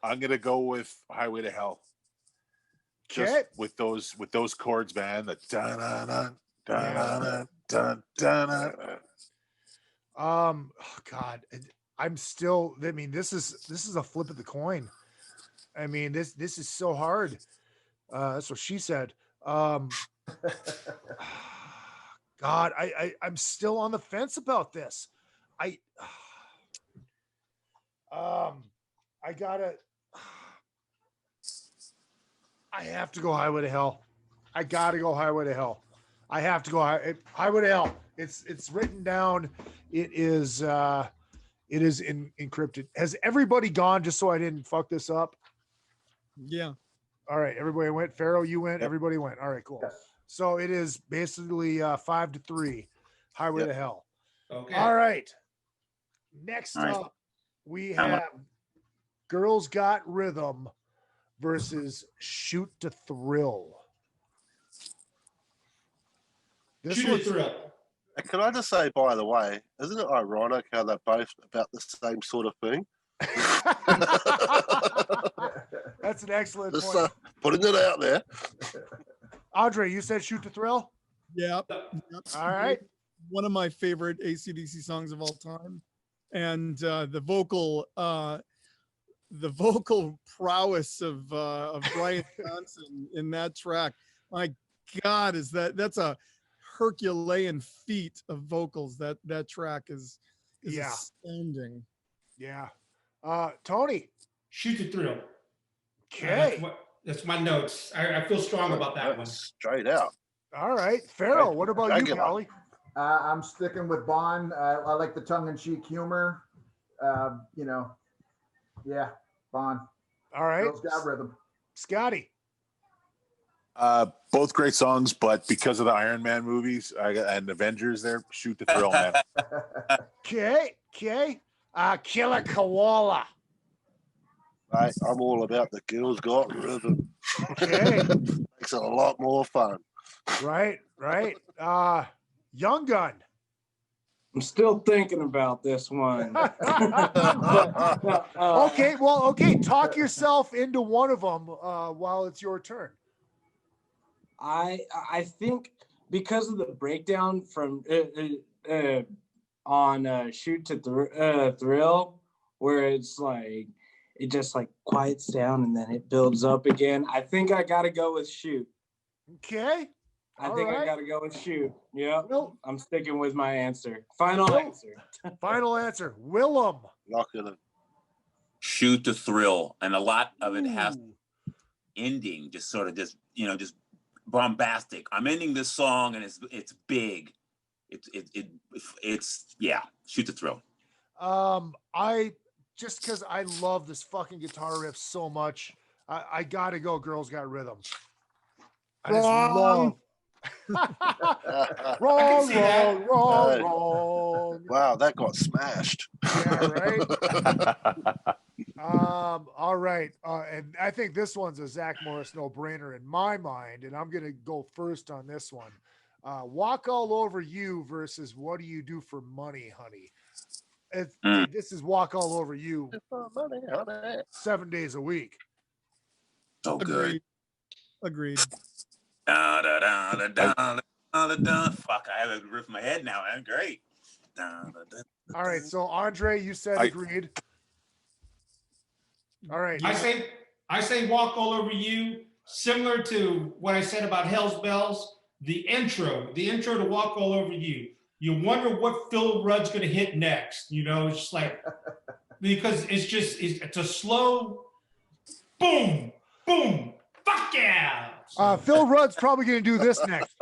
I'm gonna go with Highway to Hell. Just with those chords, man. The dun dun dun dun. Oh God, I'm still. I mean, this is a flip of the coin. I mean, this is so hard. That's what she said. God, I'm still on the fence about this. I have to go Highway to Hell. I gotta go Highway to Hell. I have to go Highway to Hell. It's written down. It is encrypted. Has everybody gone? Just so I didn't fuck this up. Yeah. All right. Everybody went. Pharaoh, you went. Yep. Everybody went. All right. Cool. Yes. So it is basically 5-3. Highway to Hell. Okay. All right. Next up, we have Girls Got Rhythm versus Shoot to Thrill. Shoot to Thrill. Can I just say, by the way, isn't it ironic how they're both about the same sort of thing? That's an excellent Just point. putting it out there. Andre, you said Shoot to Thrill? Yep. All right. One of my favorite AC/DC songs of all time. And the vocal prowess of Brian Johnson in that track. My God, that's a Herculean feat of vocals. That track is astounding. Yeah. Tony. Shoot to Thrill. Okay. That's my notes. I feel strong about that one. Straight out. All right. Pharaoh, what about you, Kelly? I'm sticking with Bond. I like the tongue-in-cheek humor. Yeah, Bond. All right. Girls Got Rhythm. Scotty. Both great songs, but because of the Iron Man movies and Avengers, there, Shoot to Thrill, man. Okay. Killer Koala. I'm all about the Girls Got Rhythm. Okay. Makes it a lot more fun. Right. Young Gun. I'm still thinking about this one. Okay. Talk yourself into one of them while it's your turn. I think because of the breakdown from on Shoot to Thrill, where it's like it just like quiets down and then it builds up again. I think I got to go with Shoot. Okay. I think I got to go with Shoot. Yeah. Well, I'm sticking with my answer. Final answer. Final answer. Willem. Lock it in. Shoot the Thrill. And a lot of it has ending, just sort of just bombastic. I'm ending this song and it's big. It's Shoot the Thrill. I just because I love this fucking guitar riff so much, I gotta go. Girls Got Rhythm. I just love. wrong. Wow, that got smashed. Yeah, right. All right, and I think this one's a Zach Morris no-brainer in my mind, and I'm gonna go first on this one. Walk All Over You versus What Do You Do for Money, Honey? This is Walk All Over You 7 days a week. So good. Agreed. Da, da, da, da, da, da, da. Fuck, I have it riff in my head now, man. Great. Da, da, da. All right, so Andre, you said agreed. All right. I say Walk All Over You, similar to what I said about Hell's Bells. The intro to Walk All Over You. You wonder what Phil Rudd's going to hit next. You know, it's just like, because it's a slow boom, boom, fuck yeah. Phil Rudd's probably going to do this next.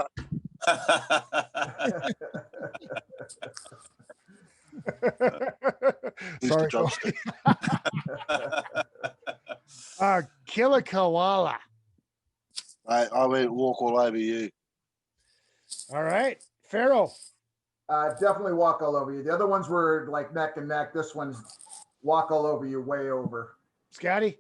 Sorry. Killer Koala. I went Walk All Over You. All right. Pharoah. Definitely Walk All Over You. The other ones were like neck and neck. This one's Walk All Over You, way over. Scotty?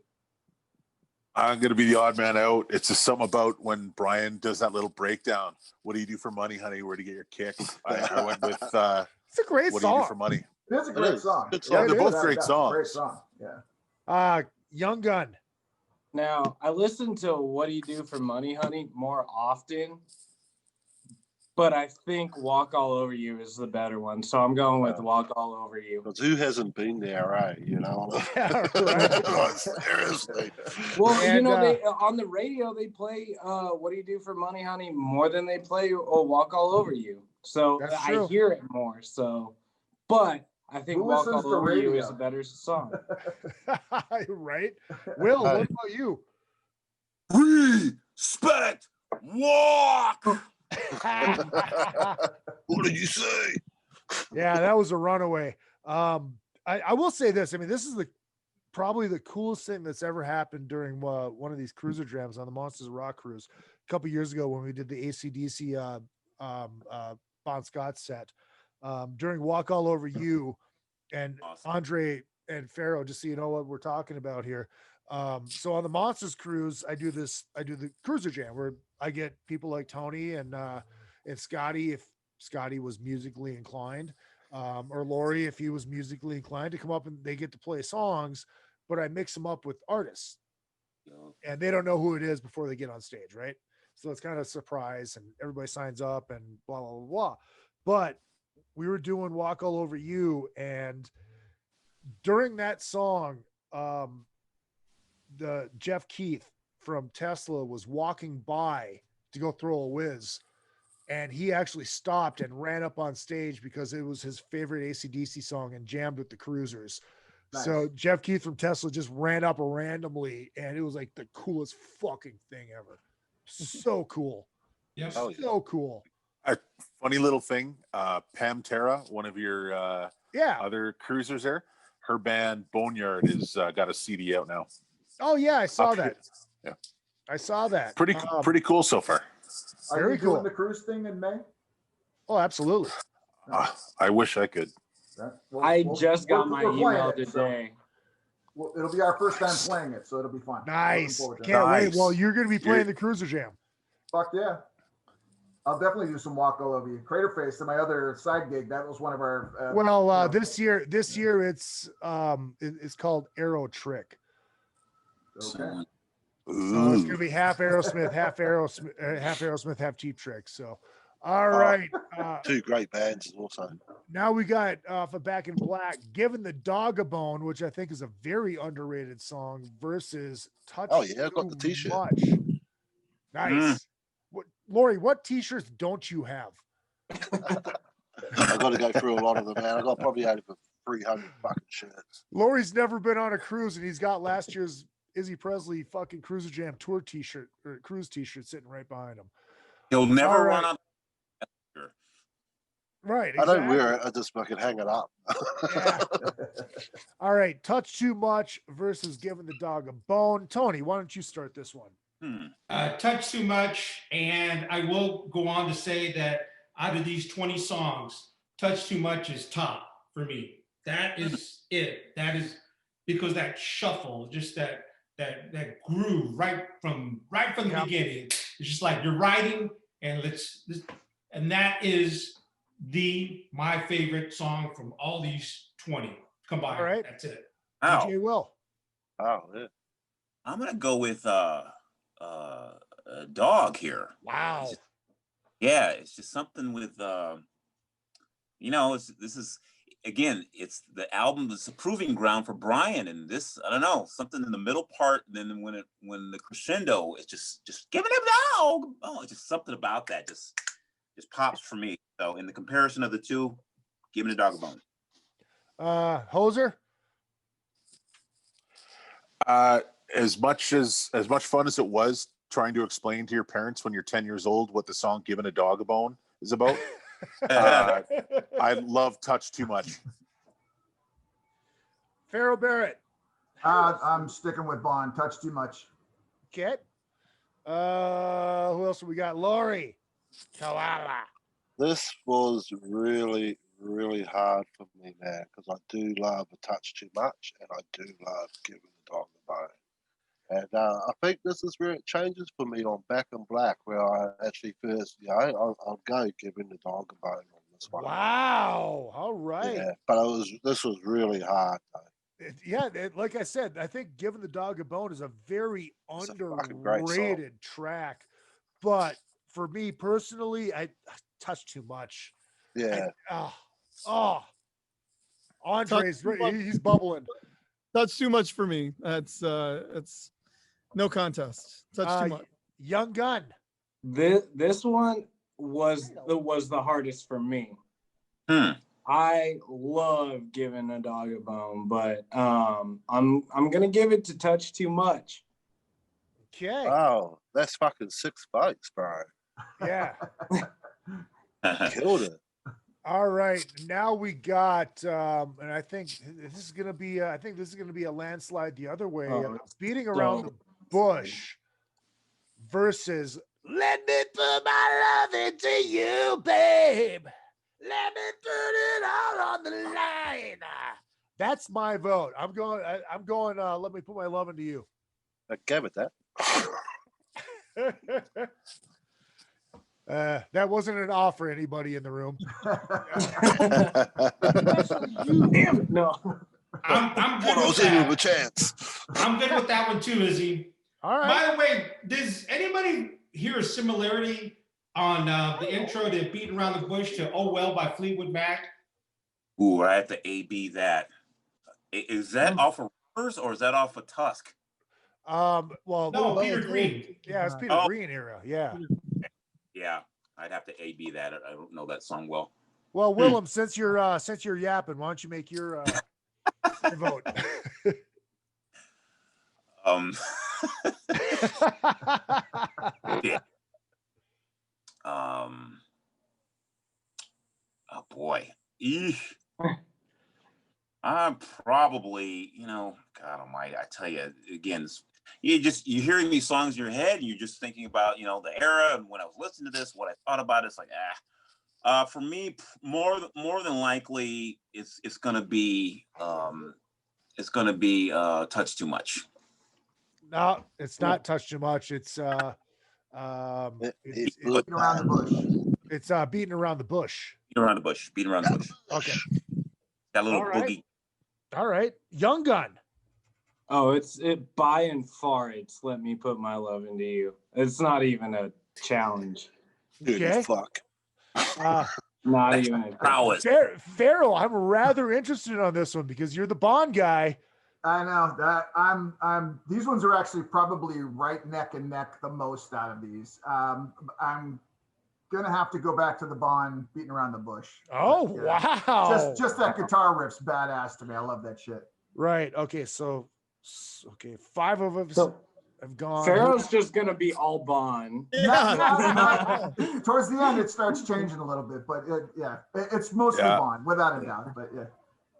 I'm going to be the odd man out. It's just something about when Brian does that little breakdown. What do you do for money, honey? Where do you get your kick? I went with it's a great what song. do you do for money? It is a great song. Good song. They're both great songs. Great song. Yeah. Young Gun. Now, I listen to What Do You Do for Money, Honey more often, but I think Walk All Over You is the better one. So I'm going with Walk All Over You. Because who hasn't been there, right? You know? Yeah, right. Seriously. Well, you know, they on the radio, they play What Do You Do for Money, Honey more than they play Walk All Over You. So I hear it more. So, but I think Walk All Over You is a better song. Right. Will, what about you? Respect. Walk. What did you say? Yeah, that was a runaway. I will say this. I mean, this is probably the coolest thing that's ever happened during one of these cruiser jams on the Monsters of Rock cruise a couple years ago when we did the Acdc Bon Scott set. During Walk All Over You, and awesome. Andre and Pharoah, just so you know what we're talking about here. So on the Monsters cruise, I do the cruiser jam where I get people like Tony and Scotty, if Scotty was musically inclined, or Laurie, if he was musically inclined, to come up, and they get to play songs, but I mix them up with artists, and they don't know who it is before they get on stage, right? So it's kind of a surprise, and everybody signs up and blah, blah, blah, blah. But we were doing Walk All Over You, and during that song, the Jeff Keith from Tesla was walking by to go throw a whiz, and he actually stopped and ran up on stage because it was his favorite AC/DC song and jammed with the Cruisers. Nice. So Jeff Keith from Tesla just ran up randomly, and it was like the coolest fucking thing ever. So cool. Yep. So cool. A funny little thing, Pam Terra, one of your other cruisers there, her band Boneyard is got a CD out now. Oh yeah, I saw that. Yeah, I saw that. Pretty cool so far. Are you doing the cruise thing in May? Oh, absolutely. I wish I could. I just got my email today. Well, it'll be our first time playing it, so it'll be fun. Nice. Can't wait. Well, you're going to be playing the Cruiser Jam. Fuck yeah. I'll definitely do some Walk All Over You. Craterface, and my other side gig, that was one of our. This year it's called Aero Trick. Okay. So it's gonna be half Aerosmith, half Cheap Trick. So, all right. Two great bands also. Now we got off of Back in Black, Giving the Dog a Bone, which I think is a very underrated song, versus Touch Oh yeah, I got Too the T-shirt. Much. Nice. What, Laurie, what T-shirts don't you have? I got to go through a lot of them, man. I got probably over 300 fucking shirts. Laurie's never been on a cruise, and he's got last year's Izzy Presley fucking Cruiser Jam tour T-shirt or cruise T-shirt sitting right behind him. He'll never All right. run out. Right. I Exactly. don't wear it. I just fucking hang it up. Yeah. All right. Touch Too Much versus Giving the Dog a Bone. Tony, why don't you start this one? Touch Too Much, and I will go on to say that out of these 20 songs, Touch Too Much is top for me. That is it. That is because that shuffle, just that groove right from the beginning. It's just like you're riding, and and that is my favorite song from all these 20 combined. All right. That's it. DJ Will. Oh, yeah. I'm gonna go with a Dog here. Wow. It's just something with this is again, it's the album that's a proving ground for Brian, and this, I don't know, something in the middle part, then when the crescendo is just giving him dog. Oh, it's just something about that just pops for me. So in the comparison of the two, giving the dog a bone. Hoser. As much fun as it was trying to explain to your parents when you're 10 years old what the song "Giving a Dog a Bone" is about, I love Touch Too Much. Pharoah Barrett. I'm sticking with Bond. Touch Too Much. Okay. Who else we got? Laurie. Kalala. This was really, really hard for me, man, because I do love a Touch Too Much, and I do love Giving the Dog a Bone. And I think this is where it changes for me on Back in Black, where I actually first, I'll go Giving the Dog a Bone on this one. Wow. All right. Yeah, but this was really hard, though. Like I said, I think Giving the Dog a Bone is a very great song. underrated track. But for me personally, I Touch Too Much. Yeah. Andre's he's bubbling. Touch Too Much for me. That's no contest. Touch Too Much. Young Gun. This one was the hardest for me. I love Giving a Dog a Bone, but I'm gonna give it to Touch Too Much. Okay. Oh, that's fucking 6 votes, bro. Yeah. Killed it. All right, now we got, and I think this is gonna be, a landslide the other way. Beating Around the Bush versus Let Me Put My Love Into You, Babe. Let me put it all on the line. That's my vote. I'm going. Let Me Put My Love Into You. I gave it that. That wasn't an offer, anybody in the room. Damn it, no. I'm good with that. A chance. I'm good with that one too, Izzy. All right. By the way, does anybody hear a similarity on the intro to Beating Around the Bush to Oh Well by Fleetwood Mac? Ooh, I have to A-B that. Is that off of Rivers or is that off of Tusk? Well, no, Peter Green. Yeah, it's Peter Green era. Yeah. Yeah, I'd have to A-B that. I don't know that song well. Well, Willem, since you're yapping, why don't you make your vote? Yeah. Oh boy. Eesh. I'm probably, God almighty, I tell you again, you're hearing these songs in your head and you're just thinking about, the era and when I was listening to this, what I thought about it, it's like, for me, more than likely it's gonna be Touch Too Much. No, it's not Touch Too Much. It's Beating Around the Bush. It's Beating Around the Bush. Beating Around the Bush. Beating Around the Bush. Okay. That little boogie. All right. Young Gun. Oh, it by and far, it's Let Me Put My Love Into You. It's not even a challenge. Dude, Okay. fuck. Not even a prowess. Pharoah, I'm rather interested on this one because you're the Bond guy. I know that I'm these ones are actually probably right neck and neck the most out of these. I'm gonna have to go back to the Bond beating around the bush. Oh, But, yeah. wow. Just that guitar riff's badass to me. I love that shit. Right. Okay. So, 5 of us have gone. Pharaoh's just gonna be all Bond. Towards the end, it starts changing a little bit, but it's mostly Bond, without a doubt. But yeah.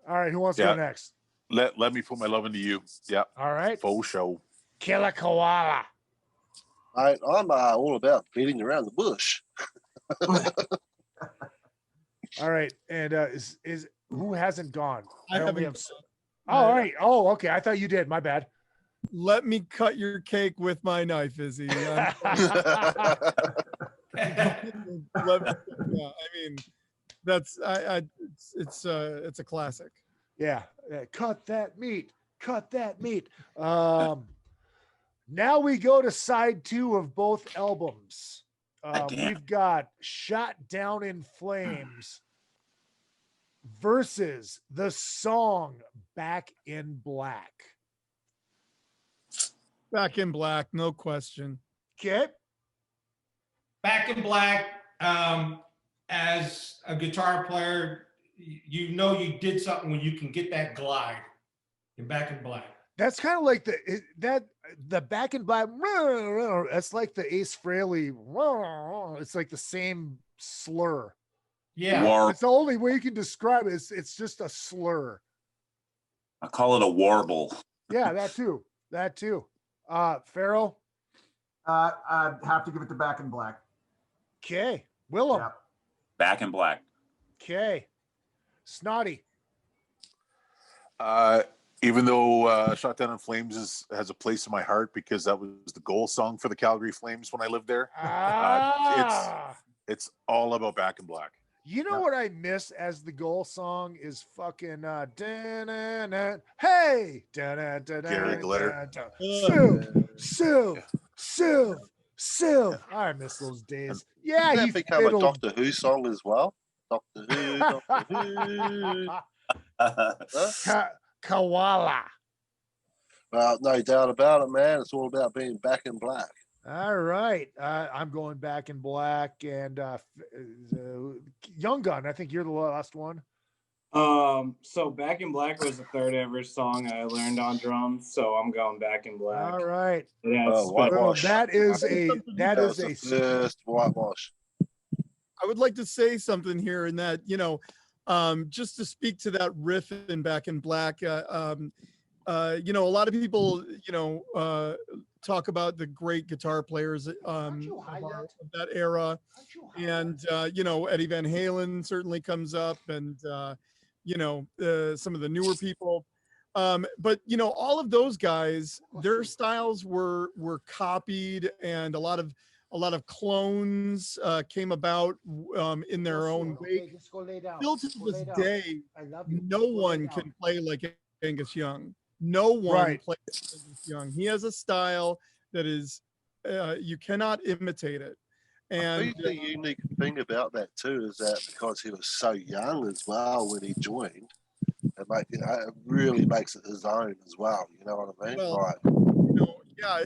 All right. Who wants to go next? Let me put my love into you. Yeah. All right. Faux show. Killer Koala. I'm all about beating around the bush. All right. And is who hasn't gone? I only haven't. Oh, all right. Oh, okay. I thought you did. My bad. Let me cut your cake with my knife, Izzy. Yeah, I mean, that's it's a classic. Yeah. Cut that meat. Cut that meat. Now we go to side 2 of both albums. We've got Shot Down in Flames versus the song Back in Black. Back in Black, no question. Okay. Back in Black, as a guitar player, you know you did something when you can get that glide in Back in Black. That's kind of like the Back in Black. That's like the Ace Frehley. It's like the same slur. Yeah. It's the only way you can describe it. It's just a slur. I call it a warble. Yeah, that too. That too. Pharoah? I'd have to give it to Back in Black. Okay. Willem? Yeah. Back in Black. Okay. Snotty? Even though Shot Down in Flames has a place in my heart because that was the goal song for the Calgary Flames when I lived there. It's all about Back in Black. You know what I miss as the goal song is fucking hey, Gary Glitter. Sue. I miss those days. Yeah, Did he that become a fiddled. Doctor Who song as well? Doctor Who, Doctor Who. Koala. Well, no doubt about it, man. It's all about being back in black. All right. I'm going Back in Black and Young Gun. I think you're the last one. So Back in Black was the third ever song I learned on drums, so I'm going Back in Black. All right. Whitewash. That is a first whitewash. I would like to say something here in that, just to speak to that riff in Back in Black, a lot of people, talk about the great guitar players of that era. And, Eddie Van Halen certainly comes up and, some of the newer people. But, all of those guys, their styles were copied and a lot of clones came about in their own way. Still to this day, no one can play like Angus Young. No one plays like Angus Young. He has a style that is, you cannot imitate it. And I think the unique thing about that too is that because he was so young as well when he joined, it really makes it his own as well. You know what I mean? Well,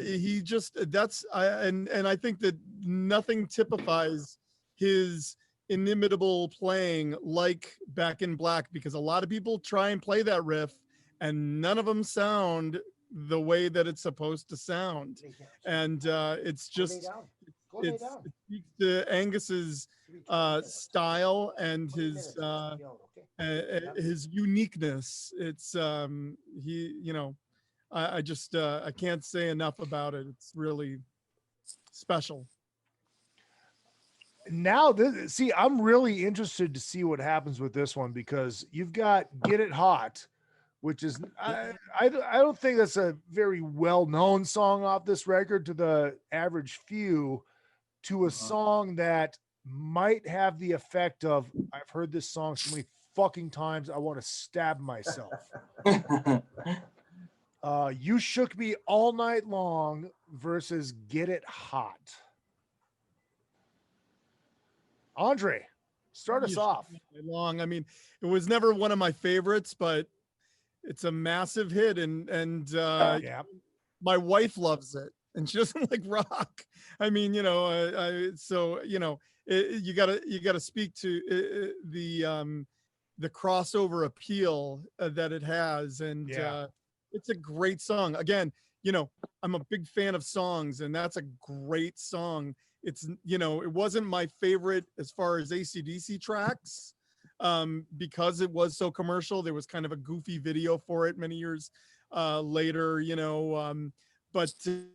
he just and I think that nothing typifies his inimitable playing like Back in Black, because a lot of people try and play that riff and none of them sound the way that it's supposed to sound. And it's just it speaks to Angus's style and his uniqueness. It's I can't say enough about it. It's really special. Now, I'm really interested to see what happens with this one, because you've got Get It Hot, which is, I don't think that's a very well-known song off this record to the average few, to a song that might have the effect of, I've heard this song so many fucking times, I want to stab myself. You Shook Me All Night Long versus Get It Hot. Andre. Start us off. Long. I mean, it was never one of my favorites, but it's a massive hit, and my wife loves it, and she doesn't like rock. I mean, you know, so you know, you gotta speak to the crossover appeal that it has, and it's a great song. Again, you know, I'm a big fan of songs, and that's a great song. It's, you know, it wasn't my favorite as far as AC/DC tracks, because it was so commercial. There was kind of a goofy video for it many years later, you know, but you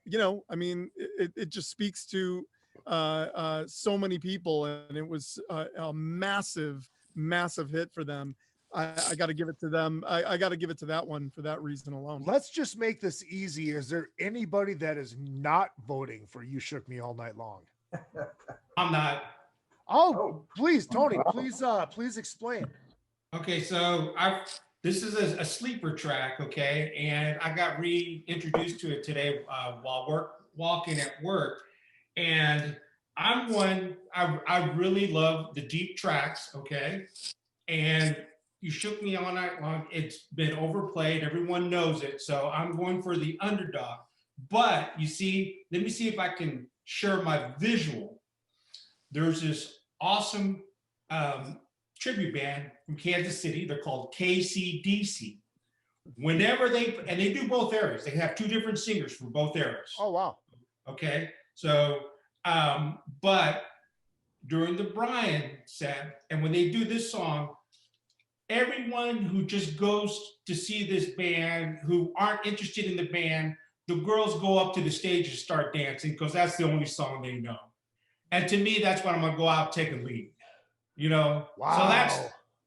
know, I mean, it just speaks to so many people, and it was a massive hit for them. I got to give it to them. I got to give it to that one for that reason alone. Let's just make this easy. Is there anybody that is not voting for You Shook Me All Night Long? I'm not. Oh, please, Tony, please explain. Okay, so this is a sleeper track, okay, and I got reintroduced to it today while walking at work, and I really love the deep tracks, okay, and You Shook Me All Night Long. It's been overplayed. Everyone knows it. So I'm going for the underdog. But you see, let me see if I can share my visual. There's this awesome tribute band from Kansas City. They're called KCDC. Whenever they do both eras. They have two different singers for both eras. Oh, wow. Okay. So, but during the Brian set, and when they do this song, everyone who just goes to see this band, who aren't interested in the band, the girls go up to the stage and start dancing because that's the only song they know. And to me, that's when I'm gonna go out, take a lead. You know? Wow.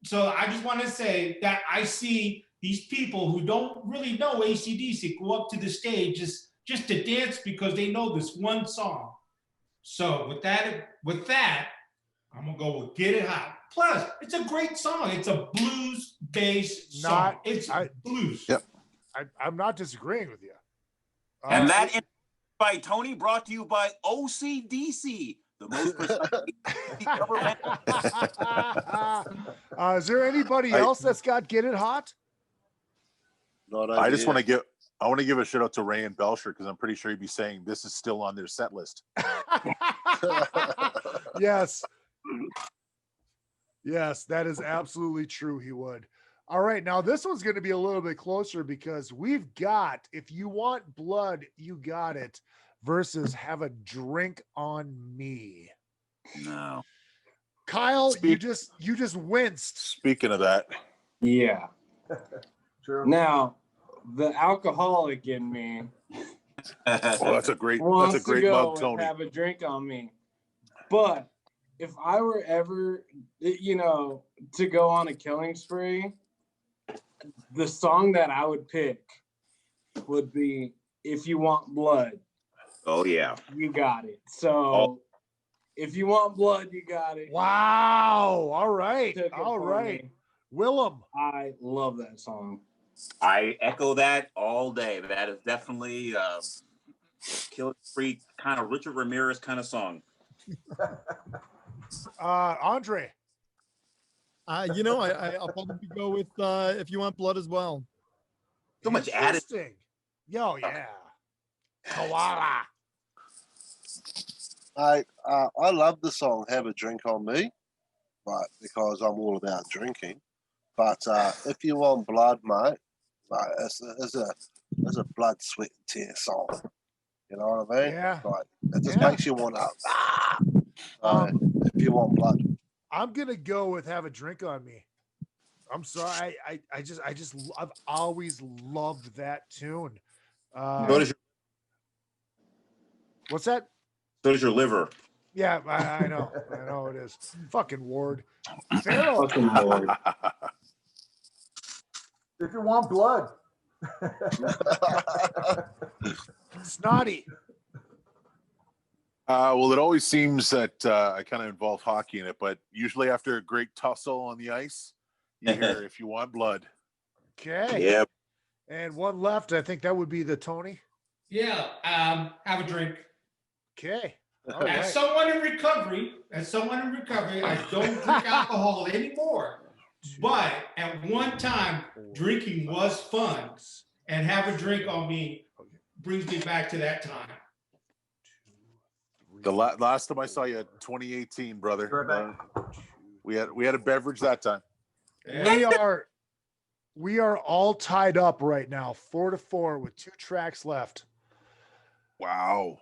So I just want to say that I see these people who don't really know AC/DC go up to the stage just to dance because they know this one song. So with that, I'm gonna go with Get It Hot. Plus, it's a great song. It's a blues-based song. It's blues. Yep. I'm not disagreeing with you. And that by Tony, brought to you by OCDC, the most precise government. Is there anybody else that's got Get It Hot? I just want to give a shout out to Ray and Belcher because I'm pretty sure he'd be saying this is still on their set list. Yes. Yes, that is absolutely true. He would. All right. Now, this one's going to be a little bit closer because we've got If You Want Blood, You Got It versus Have a Drink on Me. No. Kyle, you just winced. Speaking of that. Yeah. True. Now, the alcoholic in me. Well, that's a great mug, Tony. Have a drink on me. But if I were ever, you know, to go on a killing spree, the song that I would pick would be If You Want Blood. Oh, yeah. You got it. So if you want blood, you got it. Wow. All right. All right. Willem. I love that song. I echo that all day. That is definitely killing spree kind of Richard Ramirez kind of song. Andre. You know, I'll probably go with If You Want Blood as well. So much added. Yo, yeah. Koala. I love the song "Have a Drink on Me," but because I'm all about drinking. But if you want blood, mate, it's a blood, sweat, and tear song. You know what I mean? Yeah. Like it just makes you want to. If you want blood, I'm gonna go with Have a Drink on Me. I'm sorry. I've always loved that tune. What's that? So does your liver. Yeah, I know. I know it is. Fucking Ward. Pharoah. Fucking Ward. If you want blood. Snotty. Well, it always seems that I kind of involve hockey in it, but usually after a great tussle on the ice, you hear If You Want Blood. Okay. Yep. And one left. I think that would be the Tony. Yeah. Have a drink. Okay. As someone in recovery, I don't drink alcohol anymore. But at one time, drinking was fun, and have a drink on me brings me back to that time. The last time I saw you, 2018, brother. We had a beverage that time. We are all tied up right now, 4-4 with 2 tracks left. Wow.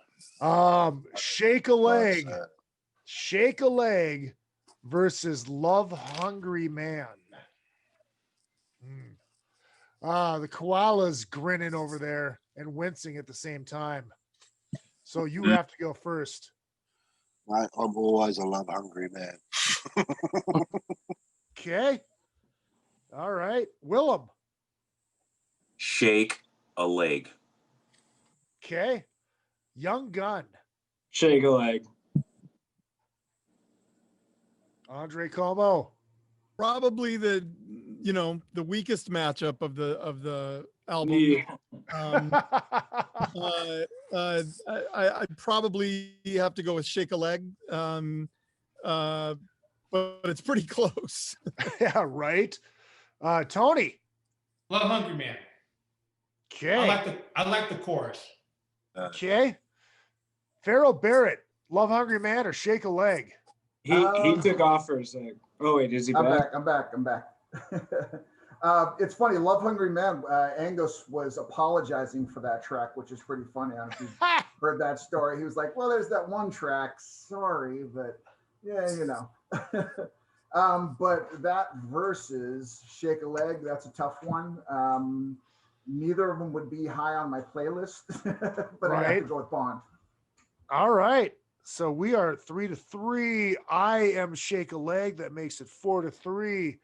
Shake a leg versus Love Hungry Man. The koala's grinning over there and wincing at the same time. So you have to go first. I'm always a love hungry man. Okay. All right. Willem. Shake a leg. Okay. Young Gun. Shake a leg. Andre Comeau. Probably the weakest matchup of the album. Yeah. I'd probably have to go with Shake a Leg, but it's pretty close. Yeah, right. Tony. Love Hungry Man. Okay. I like the chorus. Okay. Pharaoh Barrett, Love Hungry Man or Shake a Leg? He took off for a sec. Oh wait, is he back? I'm back. It's funny, Love Hungry Man, Angus was apologizing for that track, which is pretty funny. I don't know if you've heard that story. He was like, well, there's that one track, sorry, but yeah, but that versus Shake a Leg, that's a tough one. Neither of them would be high on my playlist, but I have to go with Bond. All right. So we are 3-3. I am Shake a Leg. That makes it 4-3.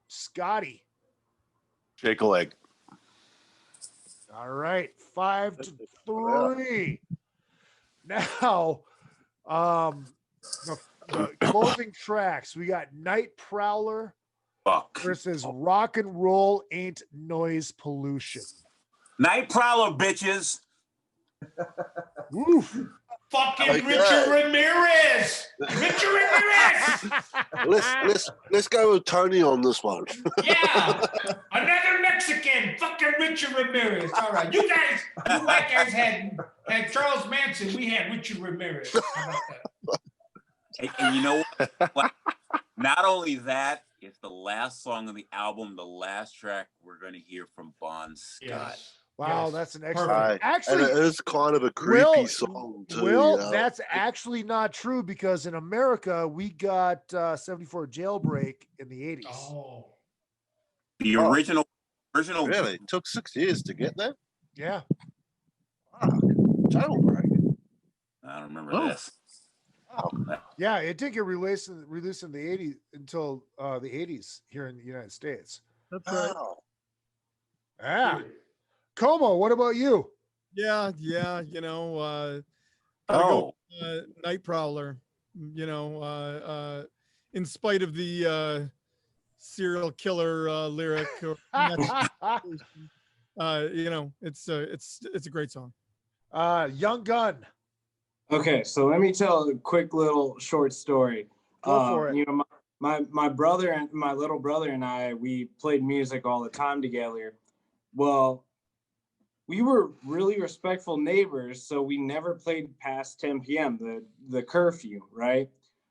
Scotty. Shake a leg. All right. 5-3. Now, the closing tracks. We got Night Prowler versus Rock and Roll Ain't Noise Pollution. Night Prowler, bitches. Oof. Fucking Richard Ramirez. Richard Ramirez. Let's go with Tony on this one. Yeah, another Mexican. Fucking Richard Ramirez. All right, you white guys had Charles Manson. We had Richard Ramirez. How about that? And you know what? Not only that, it's the last song on the album, the last track we're going to hear from Bon Scott. Yes. Wow, that's an excellent. Actually, and it is kind of a creepy song too. That's actually not true because in America we got 74 Jailbreak in the 80s. Oh. The original. Really? It took 6 years to get there? Yeah. Jailbreak. I don't remember this. Oh. Yeah, it didn't get released in the 80s until the 80s here in the United States. That's right. Yeah. Como, what about you? Yeah, Night Prowler, in spite of the serial killer lyric, it's a great song. Young Gun. Okay, so let me tell a quick little short story. Go for it. My brother and my little brother and I, we played music all the time together. Well, we were really respectful neighbors, so we never played past 10 p.m., the curfew, right?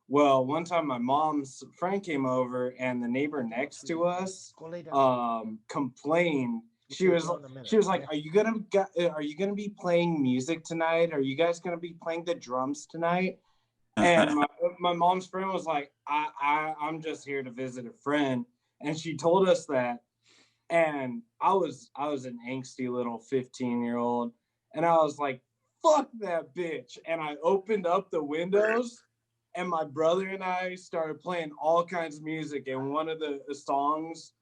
Well, one time my mom's friend came over and the neighbor next to us complained. She was like, "Are you gonna be playing music tonight? Are you guys gonna be playing the drums tonight?" And my mom's friend was like, I'm just here to visit a friend. And she told us that. And I was an angsty little 15-year-old. And I was like, fuck that bitch. And I opened up the windows and my brother and I started playing all kinds of music. And one of the songs,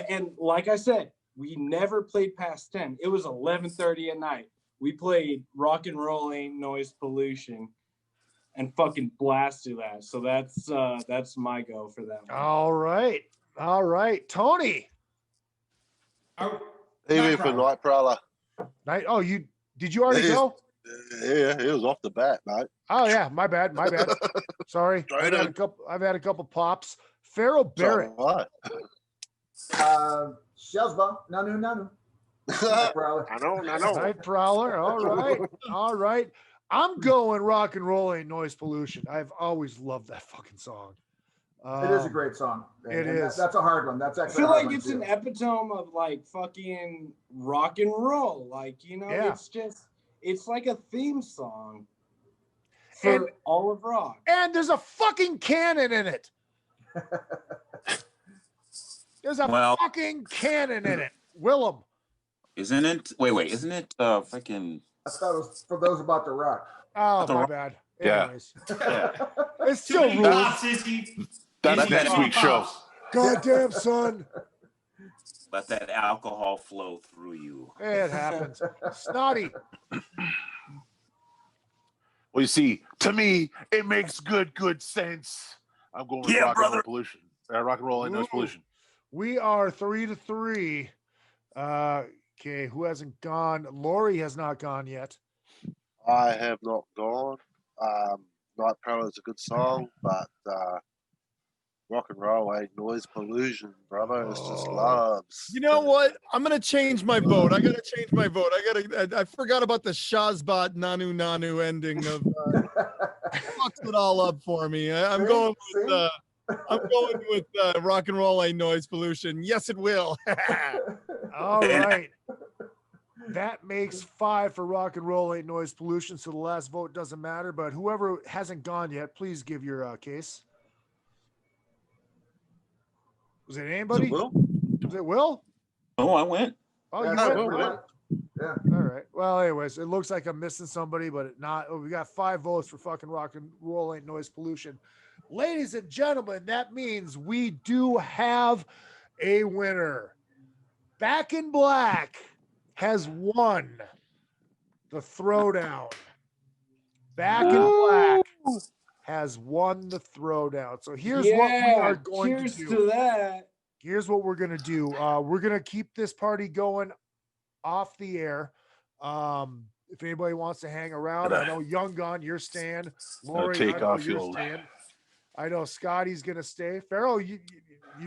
and like I said, we never played past 10. It was 11:30 at night. We played Rock and Roll Ain't Noise Pollution and fucking blasted that. So that's my go for that one. All right. Tony. Even for Night Prowler. Did you already go? Yeah, it was off the bat, mate. Oh yeah, my bad. Sorry, I've had a couple pops. Pharoah Barrett. Shazba, Nanu. Night Prowler. I know. Night Prowler. All right. I'm going Rock and Roll Ain't Noise Pollution. I've always loved that fucking song. It is a great song. It is. That's a hard one. That's I actually feel a hard like one it's too. an epitome of like fucking rock and roll. Like, you know, Yeah. it's like a theme song for all of rock. And there's a fucking cannon in it. There's a fucking cannon in it. Willem. Isn't it? Wait. Isn't it freaking? I thought it was for those about to rock. Oh, my bad. Yeah. Anyways. It's still rules. That's next week's show. Goddamn, son. Let that alcohol flow through you. It happens. Snotty. Well, you see, to me, it makes good sense. I'm going with rock and roll pollution. Rock and roll and noise pollution. We are 3-3. Okay, who hasn't gone? Laurie has not gone yet. I have not gone. Night Prowler is a good song, but rock and roll ain't noise pollution, brother. It's just loves. You know what? I'm gonna change my vote. I gotta change my vote. I forgot about the Shazbot Nanu ending of fucks it all up for me. I'm going with rock and roll ain't noise pollution. Yes, it will. All right. That makes 5 for rock and roll ain't noise pollution. So the last vote doesn't matter. But whoever hasn't gone yet, please give your case. Was it anybody? Was it Will? Oh, I went. Oh, Yeah, you no, went. we Really? went. Yeah. All right. Well, anyways, it looks like I'm missing somebody, but not. Oh, we got 5 votes for fucking rock and roll ain't noise pollution. Ladies and gentlemen, that means we do have a winner. Back in Black has won the throwdown. Back in Black has won the throwdown. So here's what we are going to do. To that. Here's what we're going to do. We're going to keep this party going off the air. If anybody wants to hang around, I know Young Gun, you're staying. Laurie, take I know off you're your- staying. I know Scotty's going to stay. Pharoah, you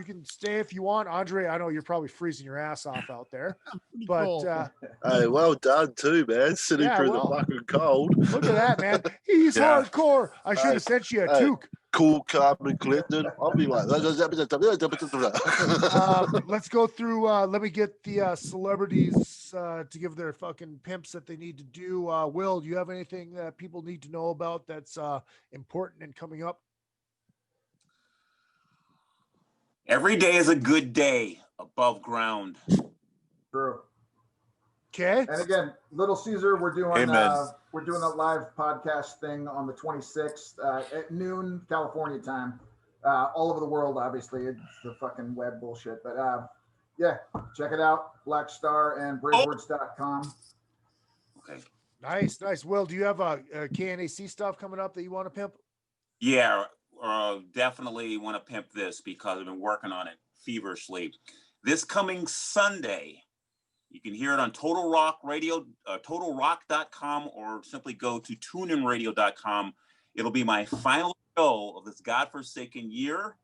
can stay if you want. Andre, I know you're probably freezing your ass off out there. But Hey, well done too, man. Sitting through the fucking cold. look at that, man. He's hardcore. I should have sent you a toque. Cool, Carmen Clinton. I'll be like, Let's go through. Let me get the celebrities to give their fucking pimps that they need to do. Will, do you have anything that people need to know about that's important and coming up? Every day is a good day above ground. True. Okay. And again, Little Caesar, we're doing Amen. a live podcast thing on the 26th at noon California time. All over the world, obviously. It's the fucking web bullshit. But yeah, check it out. Blackstar and bravewords.com. Okay. Nice. Will, do you have a KNAC stuff coming up that you want to pimp? Yeah, definitely want to pimp this because I've been working on it feverishly. This coming Sunday, you can hear it on Total Rock Radio, totalrock.com, or simply go to tuneinradio.com. It'll be my final show of this godforsaken year.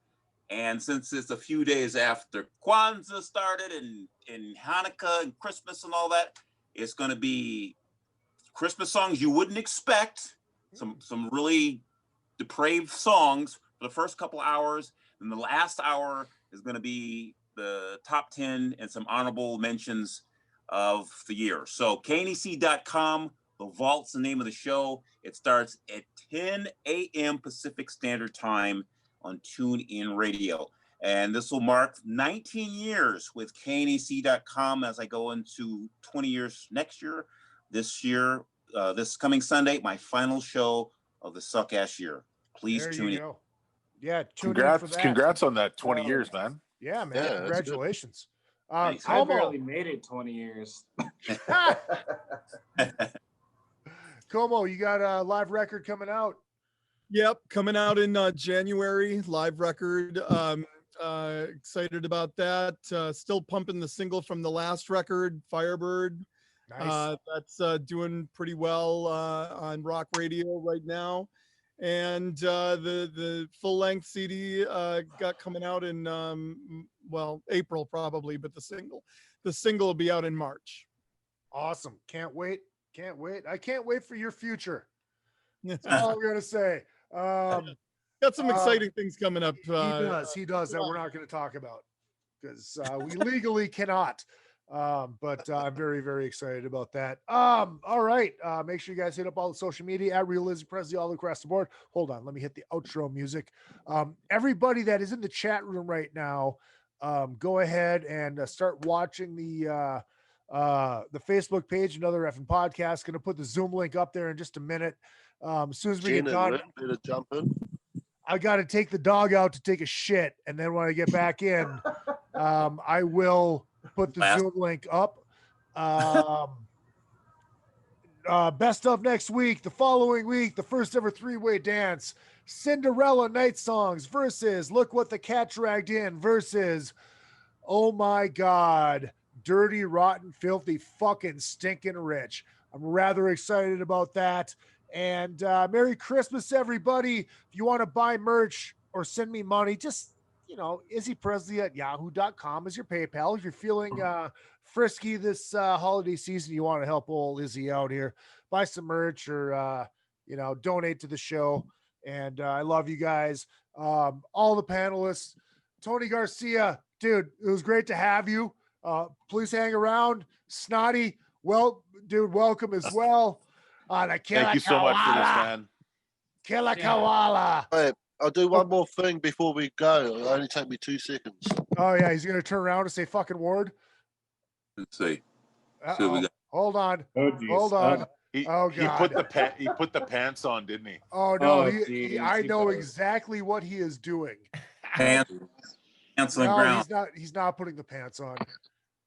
And since it's a few days after Kwanzaa started and Hanukkah and Christmas and all that, it's going to be Christmas songs you wouldn't expect, some really depraved songs for the first couple hours, and the last hour is going to be the top 10 and some honorable mentions of the year. So knec.com, The Vault's the name of the show. It starts at 10 a.m. Pacific Standard Time on TuneIn Radio. And this will mark 19 years with knec.com as I go into 20 years next year. This year, this coming Sunday, my final show of the suck-ass year. Please tune in. Go. Yeah, tune in for that. Congrats on that 20 years, man. Yeah, man. Yeah, Congratulations. I barely made it 20 years. Como, you got a live record coming out? Yep, coming out in January, live record. Excited about that. Still pumping the single from the last record, Firebird. Nice. That's doing pretty well on rock radio right now. And the full length CD got coming out in April probably, but the single will be out in March. Awesome. Can't wait. I can't wait for your future. That's all I'm gonna say. Got some exciting things coming up. He does that we're not going to talk about because we legally cannot. But I'm very, very excited about that. All right. Make sure you guys hit up all the social media at Real Izzy Presley all across the board. Hold on. Let me hit the outro music. Everybody that is in the chat room right now, go ahead and start watching the Facebook page, Another Effing Podcast. Going to put the Zoom link up there in just a minute. As soon as we get done, I got to take the dog out to take a shit. And then when I get back in, I will put the Zoom link up. Best of next week, the following week, the first ever three-way dance, Cinderella Night Songs versus Look What the Cat Dragged In versus, oh my God, Dirty, Rotten, Filthy, Fucking Stinking Rich. I'm rather excited about that. And Merry Christmas, everybody. If you want to buy merch or send me money, just, izzypresley@yahoo.com is your PayPal. If you're feeling frisky this holiday season, you want to help old Izzy out here, buy some merch or, donate to the show. And I love you guys. All the panelists. Tony Garcia, dude, it was great to have you. Please hang around. Snotty, welcome as well. Thank you so much for this, man. Killer Koala. Hey, I'll do one more thing before we go. It'll only take me 2 seconds. Oh, yeah. He's going to turn around and say fucking word. Let's see. Hold on. Oh, geez. Hold on. He God. He put the pants on, didn't he? Oh, no. I know exactly what he is doing. Pants on the ground. He's not putting the pants on.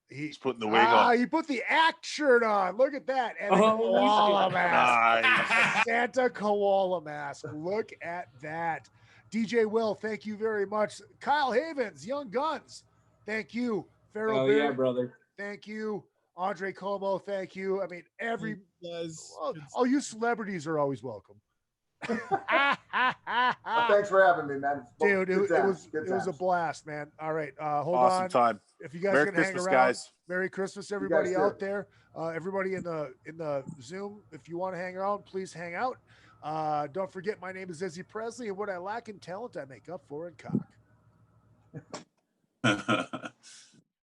He's putting the wig on. He put the act shirt on. Look at that. And a koala mask. Nice. Santa koala mask. Look at that. DJ Will, thank you very much. Kyle Havens, Young Guns, thank you. Pharoah, Oh, yeah, brother. Thank you. Andre Comeau, thank you. I mean, all you celebrities are always welcome. Thanks for having me, man. Dude, it was a blast, man. All right, hold awesome on. Time. If you guys Merry are gonna Christmas, hang around, guys. Merry Christmas, everybody out there. Everybody in the Zoom, if you want to hang around, please hang out. Don't forget, my name is Izzy Presley, and what I lack in talent, I make up for in cock.